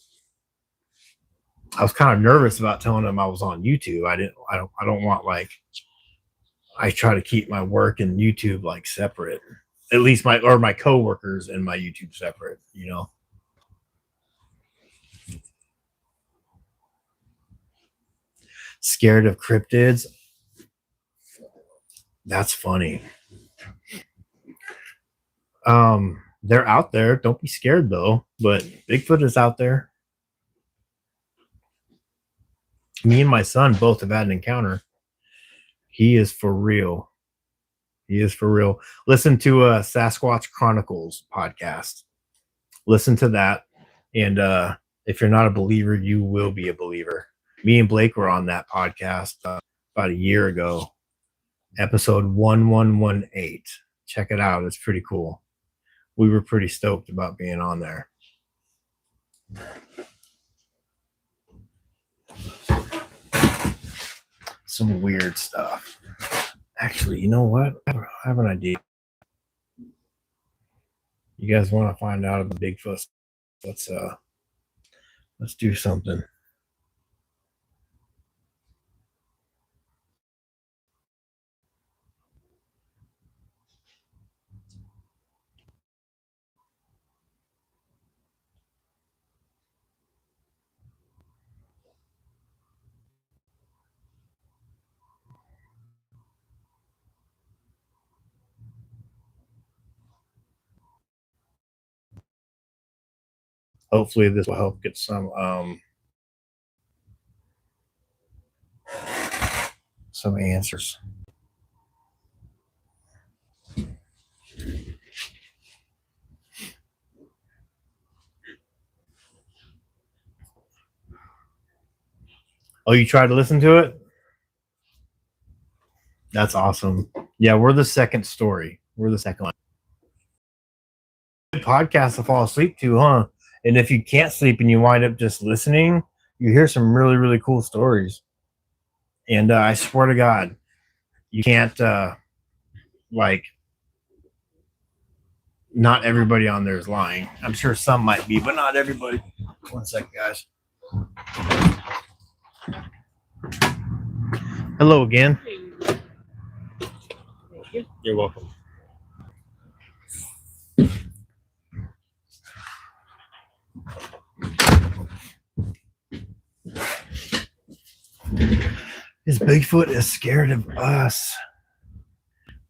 I was kind of nervous about telling him I was on YouTube. I don't want like. I try to keep my work and YouTube like separate. At least my coworkers and my YouTube separate. You know. Scared of cryptids. That's funny. They're out there. Don't be scared though. But Bigfoot is out there. Me and my son both have had an encounter. He is for real. He is for real. Listen to Sasquatch Chronicles podcast. Listen to that. And if you're not a believer, you will be a believer. Me and Blake were on that podcast about a year ago. Episode 1118. Check it out. It's pretty cool. We were pretty stoked about being on there. Some weird stuff. Actually, you know what? I have an idea. You guys want to find out about Bigfoot? Let's do something. Hopefully this will help get some answers. Oh, you tried to listen to it? That's awesome. Yeah, we're the second story. We're the second one. Good podcast to fall asleep to, huh? And if you can't sleep and you wind up just listening, you hear some really, really cool stories. And I swear to God, you can't not everybody on there is lying. I'm sure some might be, but not everybody. 1 second, guys. Hello again. You're welcome. His Bigfoot is scared of us.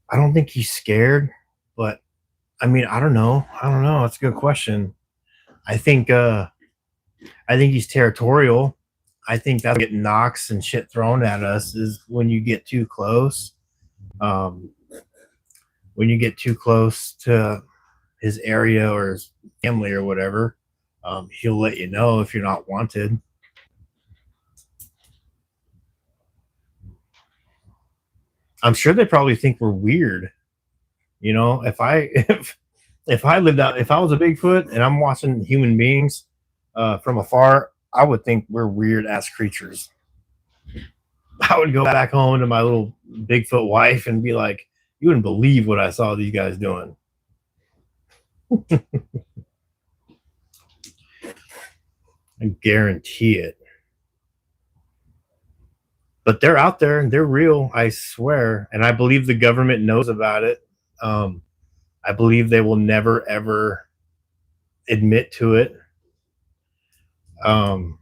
I don't think he's scared, but I mean, I don't know. That's a good question. I think he's territorial. I think that's getting knocks and shit thrown at us is when you get too close. When you get too close to his area or his family or whatever, he'll let you know if you're not wanted. I'm sure they probably think we're weird. You know, if I lived out, if I was a Bigfoot and I'm watching human beings from afar, I would think we're weird ass creatures. I would go back home to my little Bigfoot wife and be like, "You wouldn't believe what I saw these guys doing." I guarantee it. But they're out there and they're real, I swear. And I believe the government knows about it. I believe they will never ever admit to it. Um,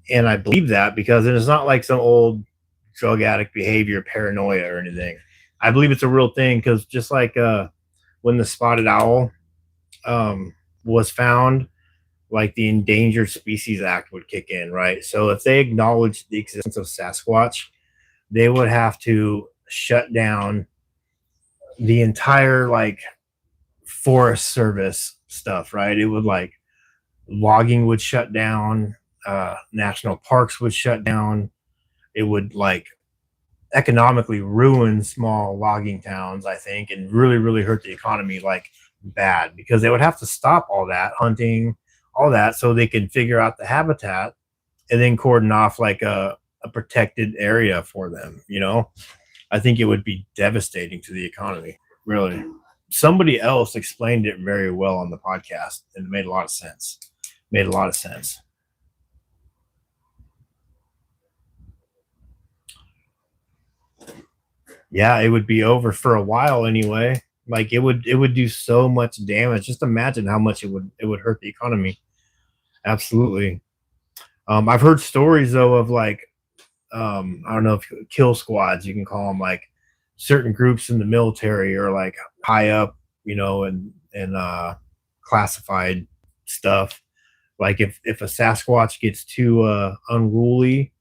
and I believe that because it's not like some old drug addict behavior, paranoia, or anything. I believe it's a real thing because just like when the spotted owl was found, like the Endangered Species Act would kick in, right? So if they acknowledge the existence of Sasquatch, they would have to shut down the entire like Forest Service stuff, right? It would like logging would shut down, national parks would shut down. It would like economically ruin small logging towns, I think, and really, really hurt the economy like bad because they would have to stop all that hunting, all that, so they can figure out the habitat and then cordon off like a protected area for them. You know, I think it would be devastating to the economy. Really, somebody else explained it very well on the podcast, and it made a lot of sense. Made a lot of sense. Yeah, it would be over for a while anyway. Like it would do so much damage. Just imagine how much it would hurt the economy. Absolutely. I've heard stories though of like I don't know if kill squads you can call them, like certain groups in the military or like high up, you know, and classified stuff. Like if a Sasquatch gets too unruly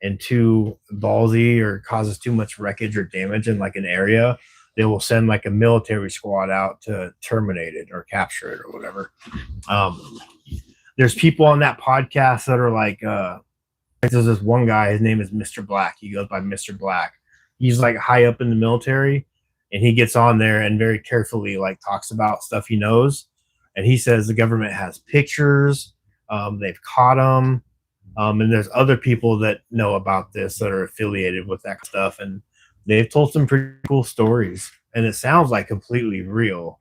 and too ballsy or causes too much wreckage or damage in like an area, they will send like a military squad out to terminate it or capture it or whatever. Um, there's people on that podcast that are like, there's this one guy, his name is Mr. Black. He goes by Mr. Black. He's like high up in the military and he gets on there and very carefully like talks about stuff he knows. And he says the government has pictures. They've caught them. And there's other people that know about this that are affiliated with that stuff. And they've told some pretty cool stories. And it sounds like completely real.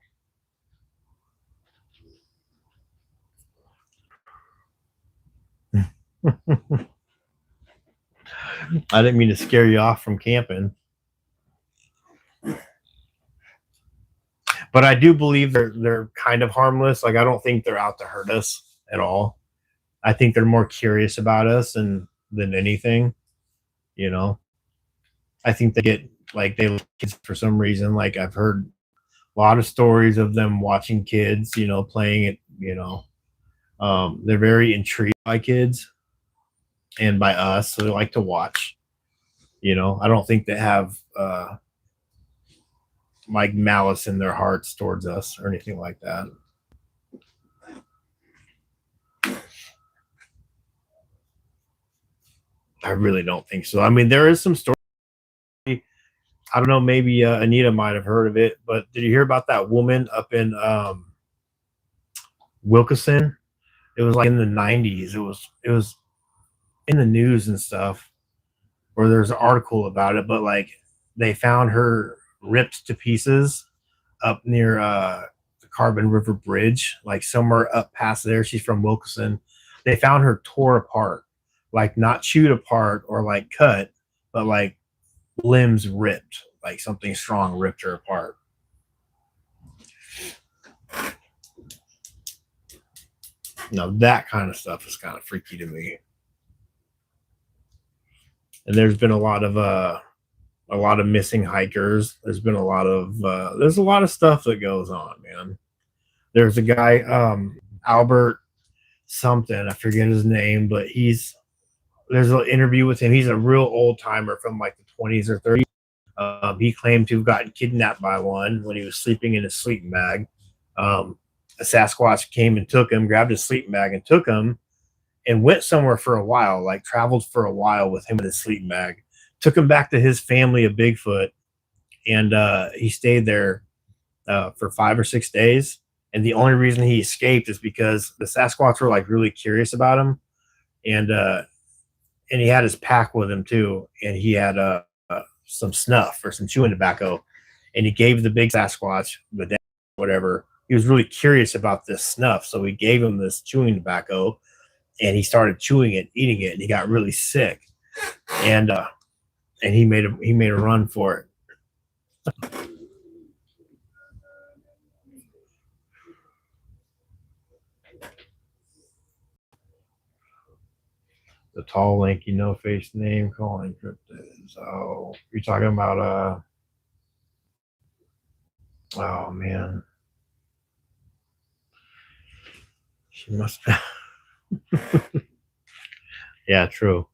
I didn't mean to scare you off from camping. But I do believe they're kind of harmless. Like I don't think they're out to hurt us at all. I think they're more curious about us than anything, you know. I think they get like they like kids for some reason. Like I've heard a lot of stories of them watching kids, you know, playing it, you know. They're very intrigued by kids and by us, so they like to watch. You know, I don't think they have like malice in their hearts towards us or anything like that. I really don't think so. I mean, there is some story. I don't know. Maybe Anita might have heard of it, but did you hear about that woman up in Wilkeson? It was like in the '90s. It was in the news and stuff, or there's an article about it. But like, they found her ripped to pieces up near the Carbon River Bridge, like somewhere up past there. She's from Wilkeson. They found her tore apart, like not chewed apart or like cut, but like limbs ripped, like something strong ripped her apart. Now that kind of stuff is kind of freaky to me. And there's been a lot of missing hikers. There's been there's a lot of stuff that goes on, man. There's a guy, Albert something, I forget his name, but there's an interview with him. He's a real old timer from like the 20s or 30s. He claimed to have gotten kidnapped by one when he was sleeping in his sleeping bag. A Sasquatch came and took him, grabbed his sleeping bag and took him and went somewhere for a while, like traveled for a while with him in his sleeping bag, took him back to his family of Bigfoot. And he stayed there for 5 or 6 days. And the only reason he escaped is because the Sasquatch were like really curious about him. And he had his pack with him too. And he had some snuff or some chewing tobacco. And he gave the big Sasquatch the whatever. He was really curious about this snuff, so we gave him this chewing tobacco, and he started chewing it, eating it, and he got really sick, and he made a run for it. The tall, lanky, no-face name calling cryptids. Oh, you're talking about oh man, she must. Yeah, true.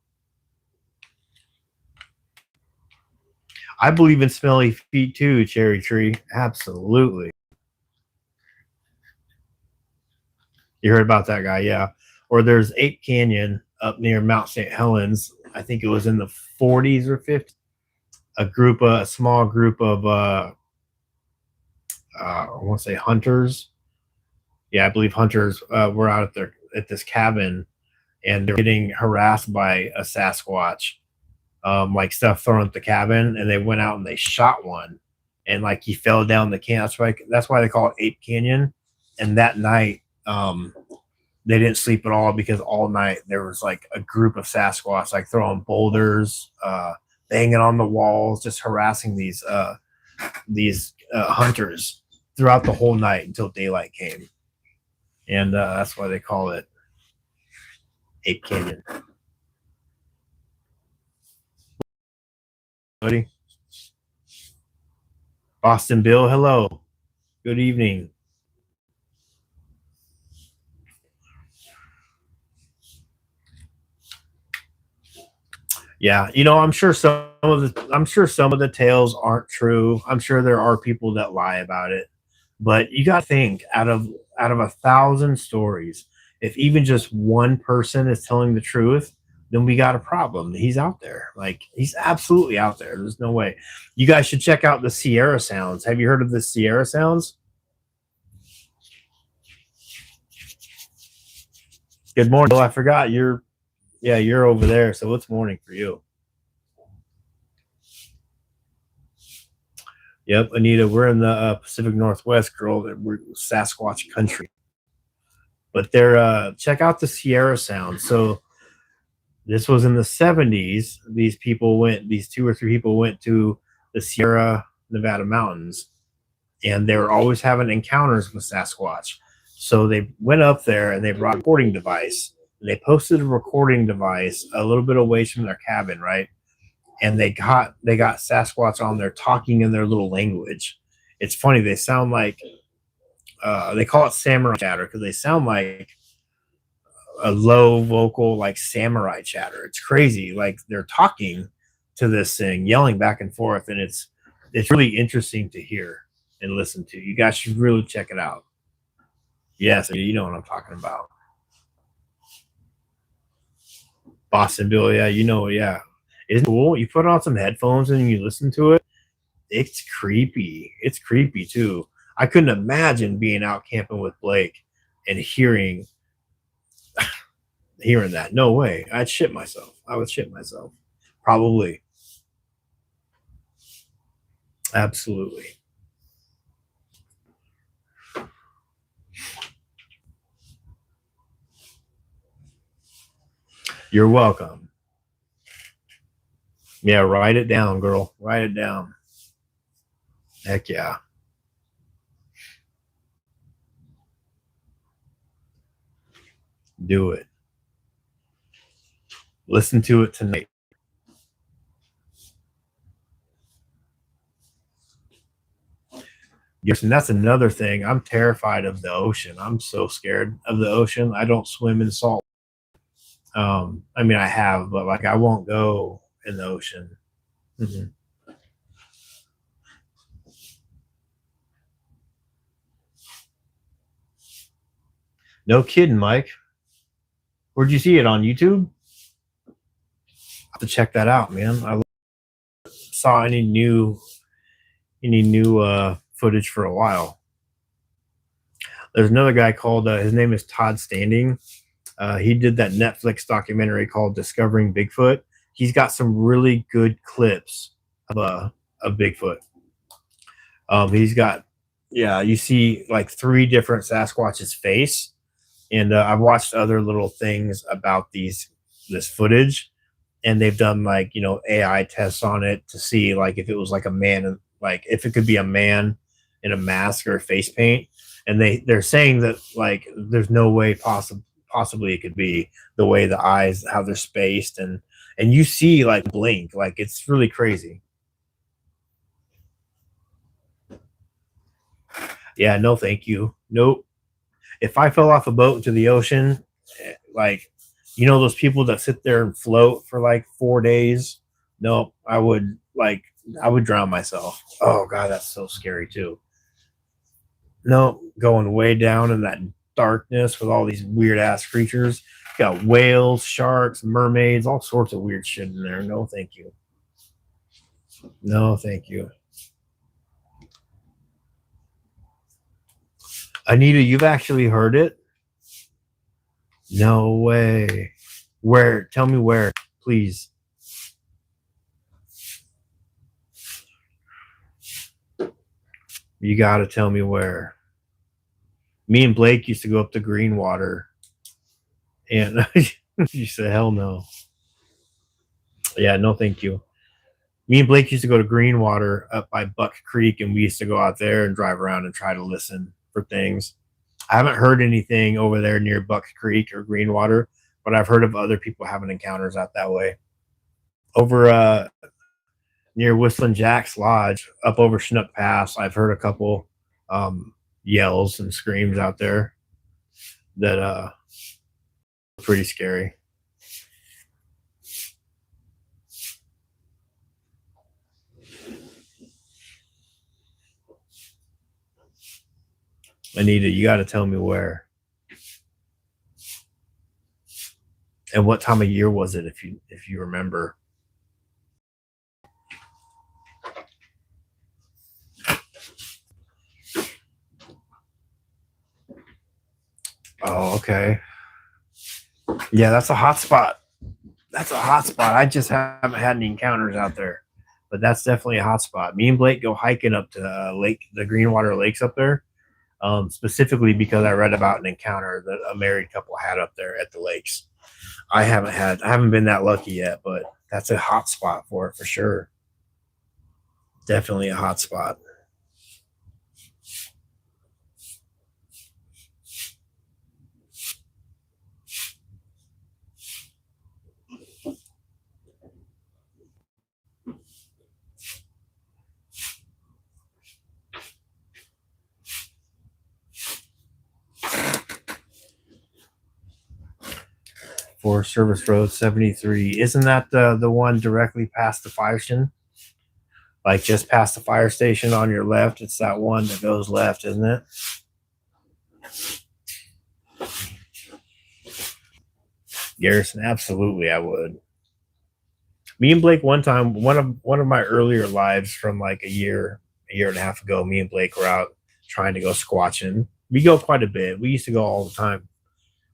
I believe in smelly feet too, Cherry Tree. Absolutely. You heard about that guy, yeah. Or there's Ape Canyon up near Mount St. Helens. I think it was in the 40s or 50s. A small group of I want to say hunters. Yeah, I believe hunters were out at this cabin, and they're getting harassed by a Sasquatch, like stuff thrown at the cabin, and they went out and they shot one, and like he fell down the canyon. That's why they call it Ape Canyon. And that night, they didn't sleep at all, because all night there was like a group of Sasquatch like throwing boulders, banging on the walls, just harassing these hunters throughout the whole night until daylight came. And that's why they call it Ape Canyon. Buddy. Boston Bill, hello. Good evening. Yeah, I'm sure some of the tales aren't true. I'm sure there are people that lie about it. But you got to think, out of 1,000 stories, if even just one person is telling the truth, then we got a problem. He's out there. Like, he's absolutely out there. There's no way. You guys should check out the Sierra Sounds. Have you heard of the Sierra Sounds? Good morning, Bill. I forgot you're over there. So it's morning for you. Yep, Anita, we're in the Pacific Northwest, girl. We're Sasquatch country. But they're check out the Sierra Sound. So this was in the 70s. These 2 or 3 people went to the Sierra Nevada mountains, and they were always having encounters with Sasquatch. So they went up there and they brought a recording device. And they posted a recording device a little bit away from their cabin, right? And they got Sasquatch on there talking in their little language. It's funny. They sound like they call it samurai chatter, because they sound like a low vocal, like samurai chatter. It's crazy. Like they're talking to this thing, yelling back and forth, and it's really interesting to hear and listen to. You guys should really check it out. Yes, you know what I'm talking about. Boston Bill, yeah, yeah. Isn't it cool? You put on some headphones and you listen to it. It's creepy. It's creepy too. I couldn't imagine being out camping with Blake and hearing that. No way. I'd shit myself. I would shit myself. Probably. Absolutely. You're welcome. Yeah, write it down, girl. Write it down. Heck yeah. Do it. Listen to it tonight. Yes, and that's another thing. I'm terrified of the ocean. I'm so scared of the ocean. I don't swim in salt. I mean, I have, but like I won't go in the ocean. Mm-hmm. No kidding, Mike. Where'd you see it, on YouTube? I have to check that out, man. I saw any new footage for a while. There's another guy called his name is Todd Standing. He did that Netflix documentary called Discovering Bigfoot. He's got some really good clips of Bigfoot. He's got Yeah, you see like 3 different Sasquatch's face, and I've watched other little things about this footage, and they've done like AI tests on it to see like if it was like a man, like if it could be a man in a mask or face paint, and they're saying that like there's no way possibly it could be the way the eyes how they're spaced, and you see like blink, like it's really crazy. Yeah, no thank you, nope. If I fell off a boat into the ocean, like those people that sit there and float for like 4 days, no, I would drown myself. Oh god, that's so scary too. No, going way down in that darkness with all these weird ass creatures. Got whales, sharks, mermaids, all sorts of weird shit in there. No thank you. No thank you. Anita, you've actually heard it? No way. Where? Tell me where, please. You got to tell me where. Me and Blake used to go up to Greenwater, and you said, hell no. Yeah, no, thank you. Me and Blake used to go to Greenwater up by Buck Creek, and we used to go out there and drive around and try to listen for things. I haven't heard anything over there near Buck Creek or Greenwater, but I've heard of other people having encounters out that way. Over near Whistling Jack's Lodge, up over Chinook Pass, I've heard a couple yells and screams out there that pretty scary. Anita, you got to tell me where. And what time of year was it, if you remember? Oh, okay. Yeah, that's a hot spot. That's a hot spot. I just haven't had any encounters out there, but that's definitely a hot spot. Me and Blake go hiking up to the Greenwater Lakes up there, specifically because I read about an encounter that a married couple had up there at the lakes. I haven't been that lucky yet, but that's a hot spot for it for sure. Definitely a hot spot. Forest Service Road 73. Isn't that the one directly past the fire station? Like just past the fire station on your left? It's that one that goes left, isn't it? Garrison, absolutely, I would. Me and Blake one time, one of my earlier lives from like a year and a half ago, me and Blake were out trying to go squatching. We go quite a bit. We used to go all the time.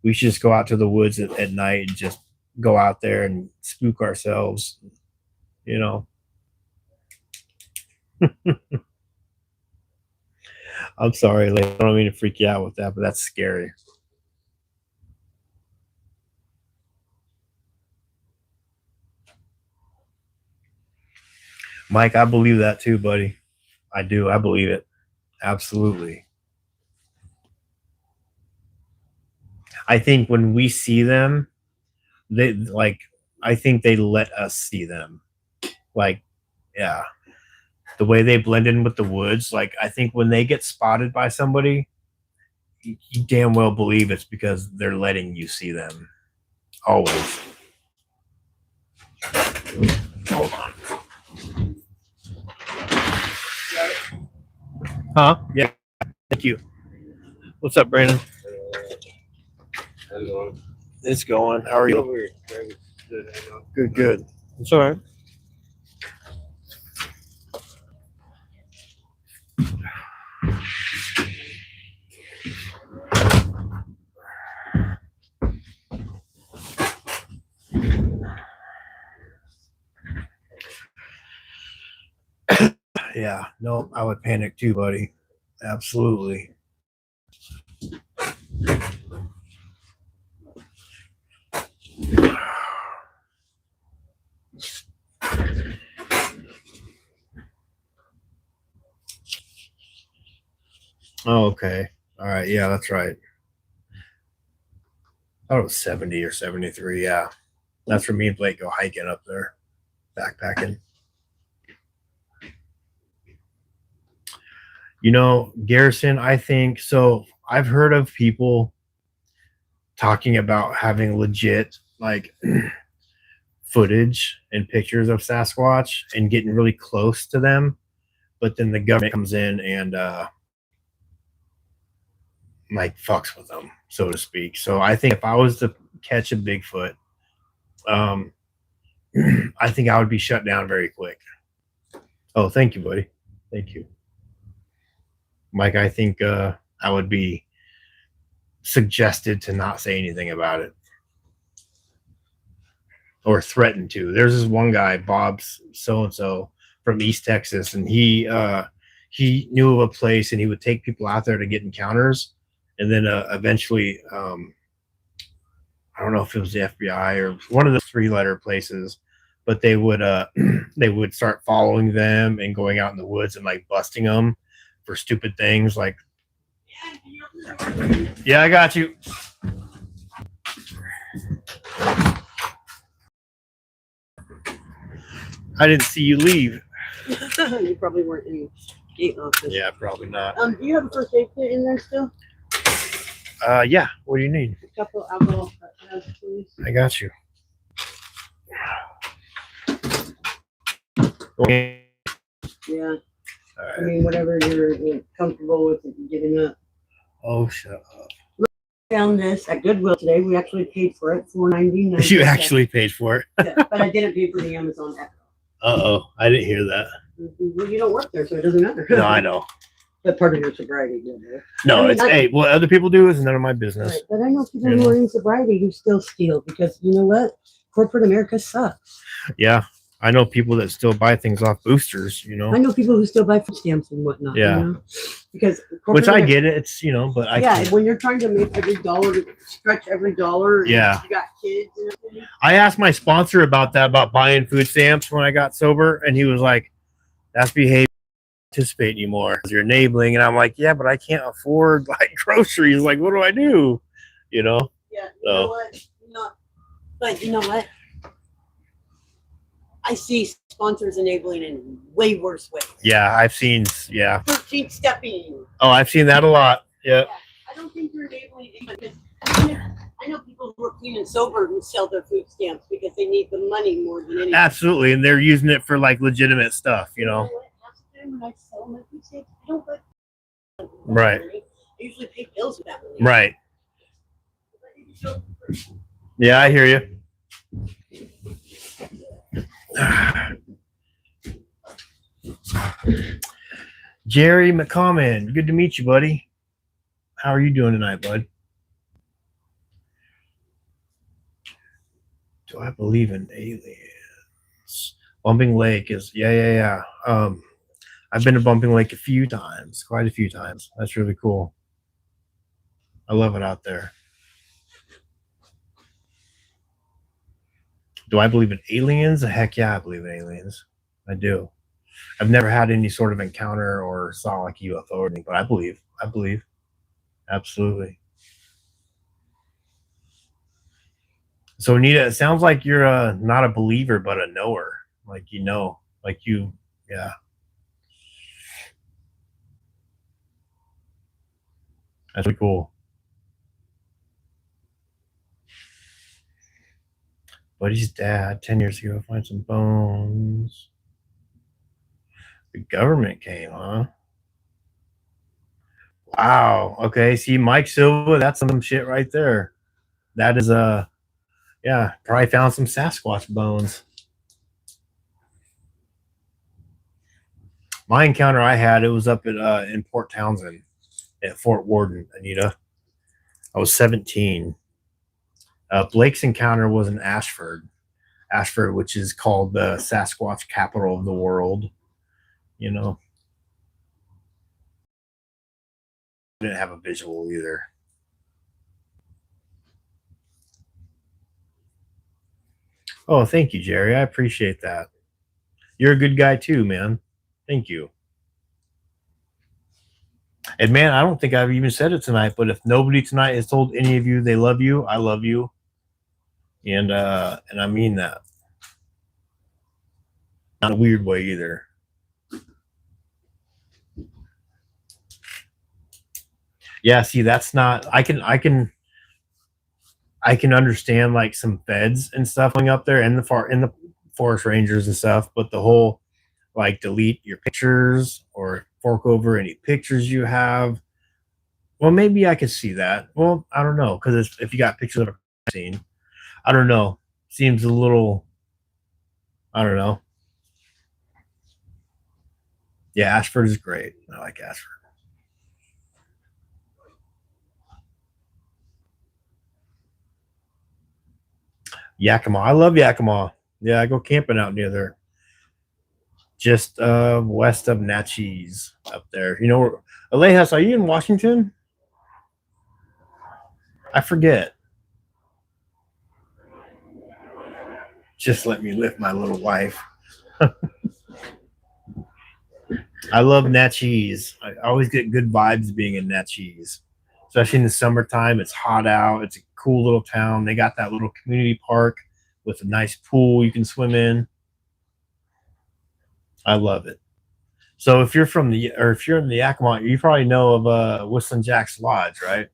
We should just go out to the woods at night and just go out there and spook ourselves, you know. I'm sorry, like, I don't mean to freak you out with that, but that's scary. Mike, I believe that too, buddy. I do. I believe it. Absolutely. I think when we see them, I think they let us see them. Like, yeah. The way they blend in with the woods, like, I think when they get spotted by somebody, you damn well believe it's because they're letting you see them. Always. Hold on. Huh? Yeah. Thank you. What's up, Brandon? How's it going? It's going. How are you? Good, good. It's all right. Yeah, no, I would panic too, buddy. Absolutely. Oh, okay. All right. Yeah, that's right. I thought it was 70 or 73. Yeah. That's where me and Blake go hiking up there, backpacking. You know, Garrison, I think so. I've heard of people talking about having legit like footage and pictures of Sasquatch and getting really close to them, but then the government comes in and like fucks with them, so to speak. So I think if I was to catch a Bigfoot, I think I would be shut down very quick. Oh, thank you, buddy. Thank you, Mike. I think I would be suggested to not say anything about it or threatened to. There's this one guy, Bob's so and so from East Texas, and he knew of a place, and he would take people out there to get encounters, and then eventually, I don't know if it was the FBI or one of the 3-letter places, but they would they would start following them and going out in the woods and like busting them for stupid things like. Yeah, I got you. I didn't see you leave. You probably weren't in the gate office. Yeah, probably not. Do you have a first aid kit in there still? Yeah. What do you need? A couple alcohol pads, please. I got you. Yeah. All right. I mean, whatever you're comfortable with giving up. Oh, shut up. Found this at Goodwill today. We actually paid for it, $4.99. You actually paid for it. Yeah, but I didn't pay for the Amazon Echo. Uh-oh. I didn't hear that. Well, you don't work there, so it doesn't matter. No, I know. But part of your sobriety, good. No, I mean, it's hey, what other people do is none of my business. Right, but I know people who are in sobriety who still steal because you know what? Corporate America sucks. Yeah. I know people that still buy things off boosters, you know. I know people who still buy food stamps and whatnot. Yeah. You know? Because Which I get it. It's, you know, but I yeah, can't. when you're trying to make every dollar, stretch every dollar. Yeah. You got kids and everything. I asked my sponsor about that, about buying food stamps when I got sober, and he was like, that's behavior. Participate anymore because you're enabling. And I'm like, yeah, but I can't afford like groceries. Like, what do I do? You know? Yeah, you know what? Not, but you know what? I see sponsors enabling in way worse ways. Yeah, I've seen, yeah. 13th stepping. Oh, I've seen that a lot. Yeah. Yeah, I don't think you're enabling anyone because I know people who are clean and sober who sell their food stamps because they need the money more than anything. Absolutely. And they're using it for like legitimate stuff, you know? Half the time when I sell my food stamps, I don't buy Right. I usually pay bills with that money. Right. Yeah, I hear you. Jerry McCommon, good to meet you, buddy. How are you doing tonight, bud? Do I believe in aliens? Bumping Lake is yeah. I've been to Bumping Lake a few times, quite a few times. That's really cool. I love it out there. Do I believe in aliens? Heck yeah, I believe in aliens. I do. I've never had any sort of encounter or saw like a UFO or anything, but I believe. Absolutely. So Anita, it sounds like you're not a believer, but a knower. Like you know, like you, yeah. That's really cool. Buddy's dad, 10 years ago, find some bones. The government came, huh? Wow. Okay. See, Mike Silva, that's some shit right there. That is yeah, probably found some Sasquatch bones. My encounter I had, it was up at in Port Townsend at Fort Worden, Anita. I was 17. Blake's encounter was in Ashford, which is called the Sasquatch capital of the world. You know, didn't have a visual either. Oh, thank you, Jerry. I appreciate that. You're a good guy too, man. Thank you. And man, I don't think I've even said it tonight, but if nobody tonight has told any of you they love you, I love you. And I mean that. Not in a weird way either. Yeah, see, that's not I can understand like some feds and stuff going up there and the forest rangers and stuff, but the whole like delete your pictures or fork over any pictures you have. Well, maybe I could see that. Well, I don't know, because if you got pictures of a scene, I don't know. Seems a little, I don't know. Yeah, Ashford is great. I like Ashford. Yakima. I love Yakima. Yeah, I go camping out near there. Just west of Natchez up there. You know, Alejas, are you in Washington? I forget. Just let me lift my little wife. I love Natchez. I always get good vibes being in Natchez, especially in the summertime. It's hot out. It's a cool little town. They got that little community park with a nice pool you can swim in. I love it. So if you're in the Yakima, you probably know of Whistling Jack's Lodge, right?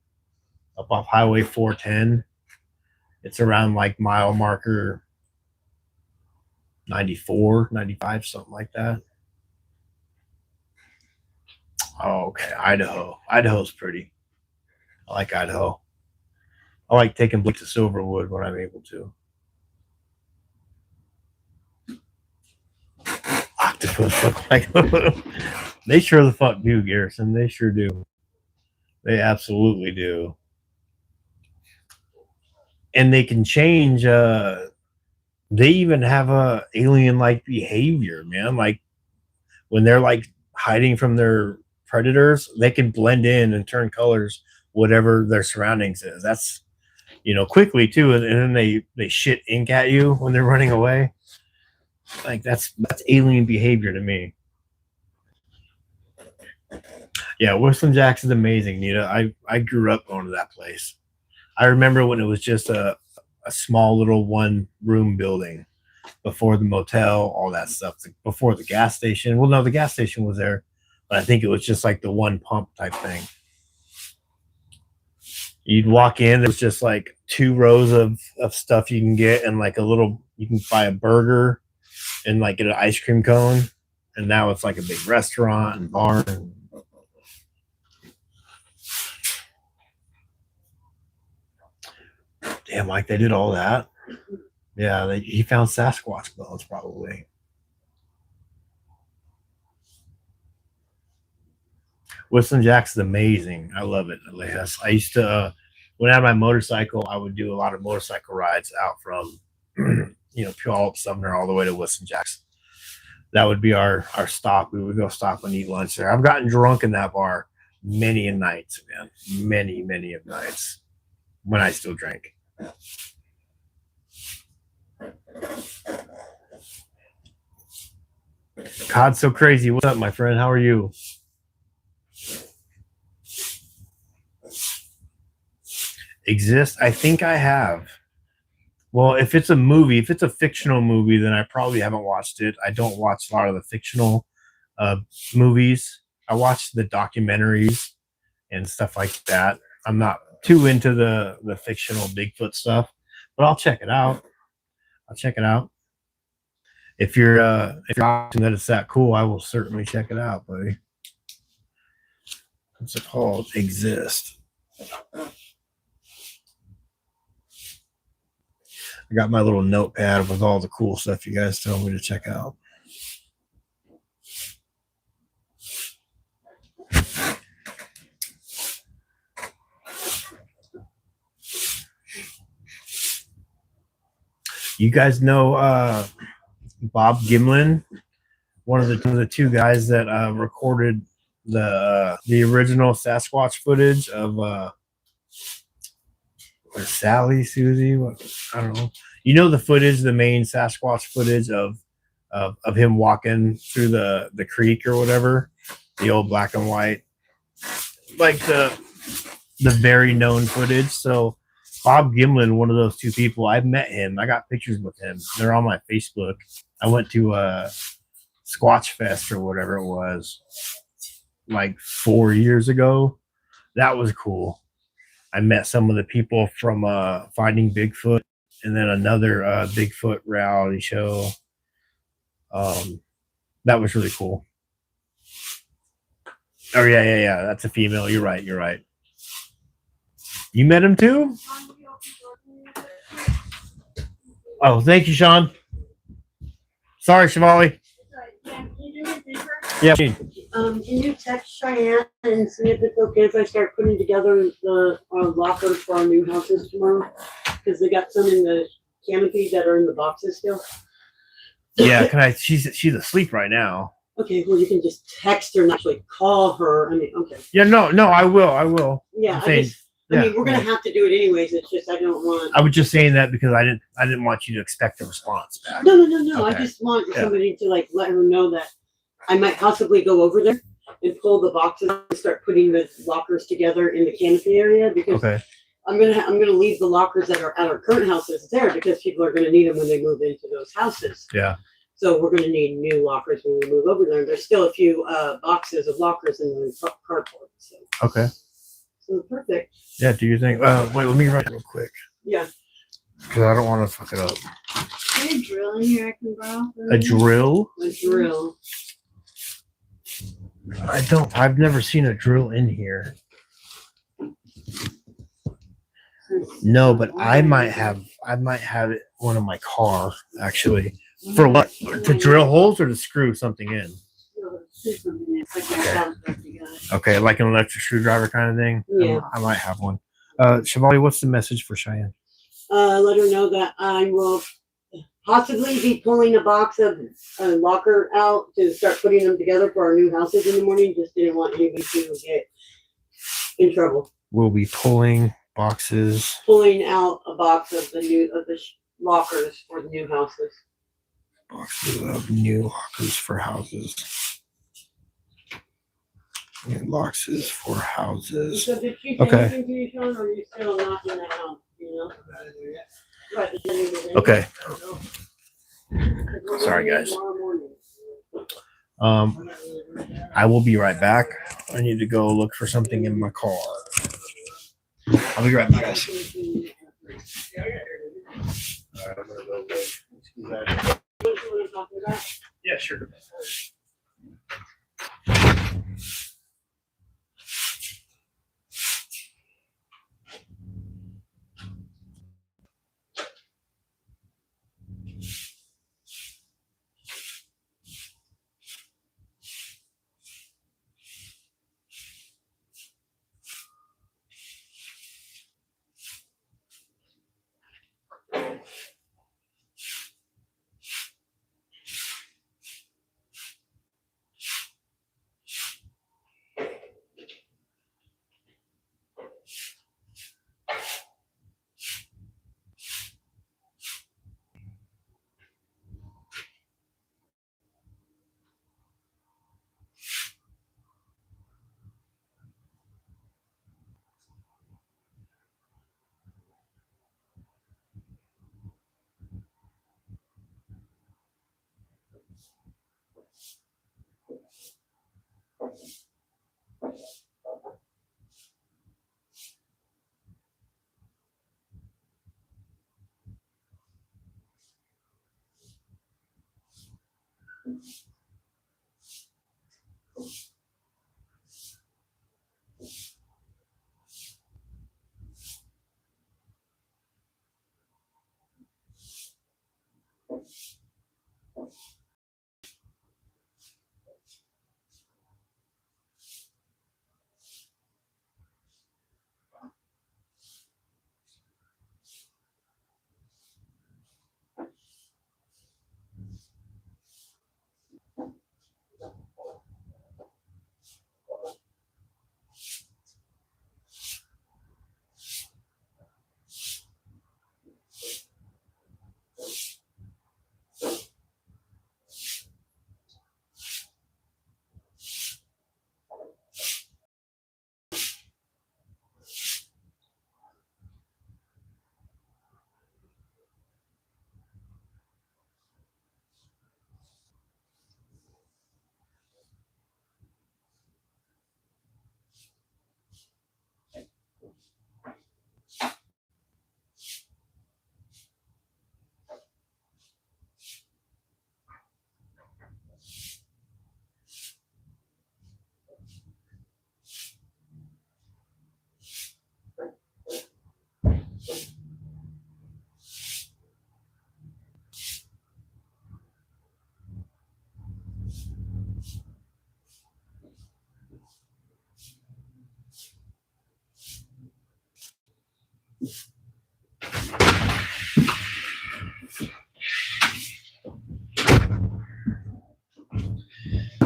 Up off Highway 410. It's around like mile marker 94, 95, something like that. Oh, okay. Idaho. Idaho's pretty. I like Idaho. I like taking Blake to Silverwood when I'm able to. Octopus look like they sure the fuck do, Garrison. They sure do. They absolutely do. And they can change. They even have a alien-like behavior, man. Like when they're like hiding from their predators, they can blend in and turn colors, whatever their surroundings is. That's, you know, quickly too, and then they shit ink at you when they're running away. Like that's alien behavior to me. Yeah, Whistling Jack's is amazing, Nita. I grew up going to that place. I remember when it was just a small little one-room building before the motel, all that stuff, before the gas station. Well, no, the gas station was there, but I think it was just like the one pump type thing. You'd walk in, there's just like 2 rows of stuff you can get, and like you can buy a burger and like get an ice cream cone. And now it's like a big restaurant and bar. Damn, like they did all that. Yeah, he found Sasquatch bones probably. Whistling Jack's is amazing. I love it. I used to, when I had my motorcycle, I would do a lot of motorcycle rides out from, Puyallup, Sumner, all the way to Whistling Jack's. That would be our stop. We would go stop and eat lunch there. I've gotten drunk in that bar many a nights, man. Many of nights when I still drank. God, so crazy. What's up, my friend? How are you? Exist? I think I have. Well, if it's a fictional movie, then I probably haven't watched it. I don't watch a lot of the fictional movies. I watch the documentaries and stuff like that. I'm not too into the fictional Bigfoot stuff, but I'll check it out. If you're watching that it's that cool, I will certainly check it out, buddy. What's it called? Exist. I got my little notepad with all the cool stuff you guys tell me to check out. You guys know Bob Gimlin, one of the 2 guys that recorded the original Sasquatch footage of or Sally, Susie, what, I don't know. You know the footage, the main Sasquatch footage of him walking through the creek or whatever, the old black and white, like the very known footage. So Bob Gimlin, one of those two people, I've met him. I got pictures with him. They're on my Facebook. I went to Squatch Fest or whatever it was, like 4 years ago. That was cool. I met some of the people from Finding Bigfoot, and then another Bigfoot reality show. That was really cool. Oh yeah. That's a female. You're right. You met him too? Oh, thank you, Sean. Sorry, Shivali. Yeah. Can you text Cheyenne and see if it's okay if I start putting together the lockers for our new houses tomorrow? Because they got some in the canopy that are in the boxes still. Yeah, can I? She's asleep right now. Okay, well you can just text her and actually call her. I mean, okay. Yeah, no, I will. Yeah, I mean, we're gonna have to do it anyways. It's just I don't want. I was just saying that because I didn't want you to expect a response back. No. Okay. I just want somebody to like let her know that I might possibly go over there and pull the boxes and start putting the lockers together in the canopy area because I'm gonna leave the lockers that are at our current houses there because people are gonna need them when they move into those houses. Yeah. So we're gonna need new lockers when we move over there. There's still a few boxes of lockers in the cardboard. So. Okay. So perfect. Yeah. Do you think? Wait. Let me write real quick. Yeah. Because I don't want to fuck it up. Is there a drill in here I can borrow? A drill? A drill. I've never seen a drill in here. No, but I might have it one in my car actually. For what? To drill holes or to screw something in? Okay, like an electric screwdriver kind of thing. Yeah. I might have one. Shivali, what's the message for Cheyenne? Let her know that I will possibly be pulling a box of a locker out to start putting them together for our new houses in the morning. Just didn't want anybody to get in trouble. We'll be pulling boxes. Pulling out a box of the lockers for the new houses. Boxes of new lockers for houses. And boxes for houses. So did she say anything to you, Sean, or are you still not in the house? You know? Okay. Sorry, guys. I will be right back. I need to go look for something in my car. I'll be right back, guys. Yeah, sure.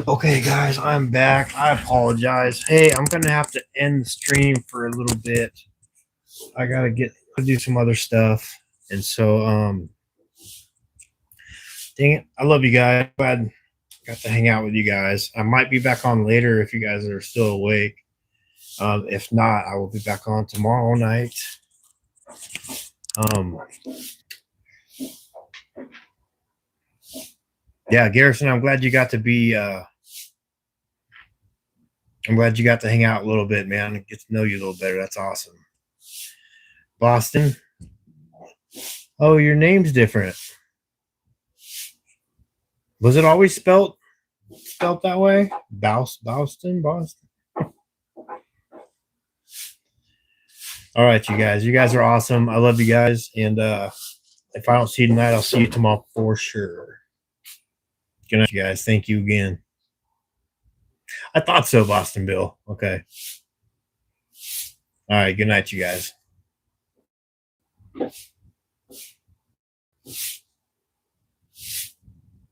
Okay, guys, I'm back. I apologize. Hey, I'm gonna have to end the stream for a little bit. I gotta do some other stuff, and so dang it, I love you guys. Glad I got to hang out with you guys. I might be back on later if you guys are still awake. If not, I will be back on tomorrow night. Yeah, Garrison, I'm glad you got to be. I'm glad you got to hang out a little bit, man, and get to know you a little better. That's awesome. Boston. Oh, your name's different. Was it always spelt that way? Boston. All right, you guys. You guys are awesome. I love you guys. And if I don't see you tonight, I'll see you tomorrow for sure. Good night, you guys. Thank you again. I thought so, Boston Bill. Okay. All right. Good night, you guys.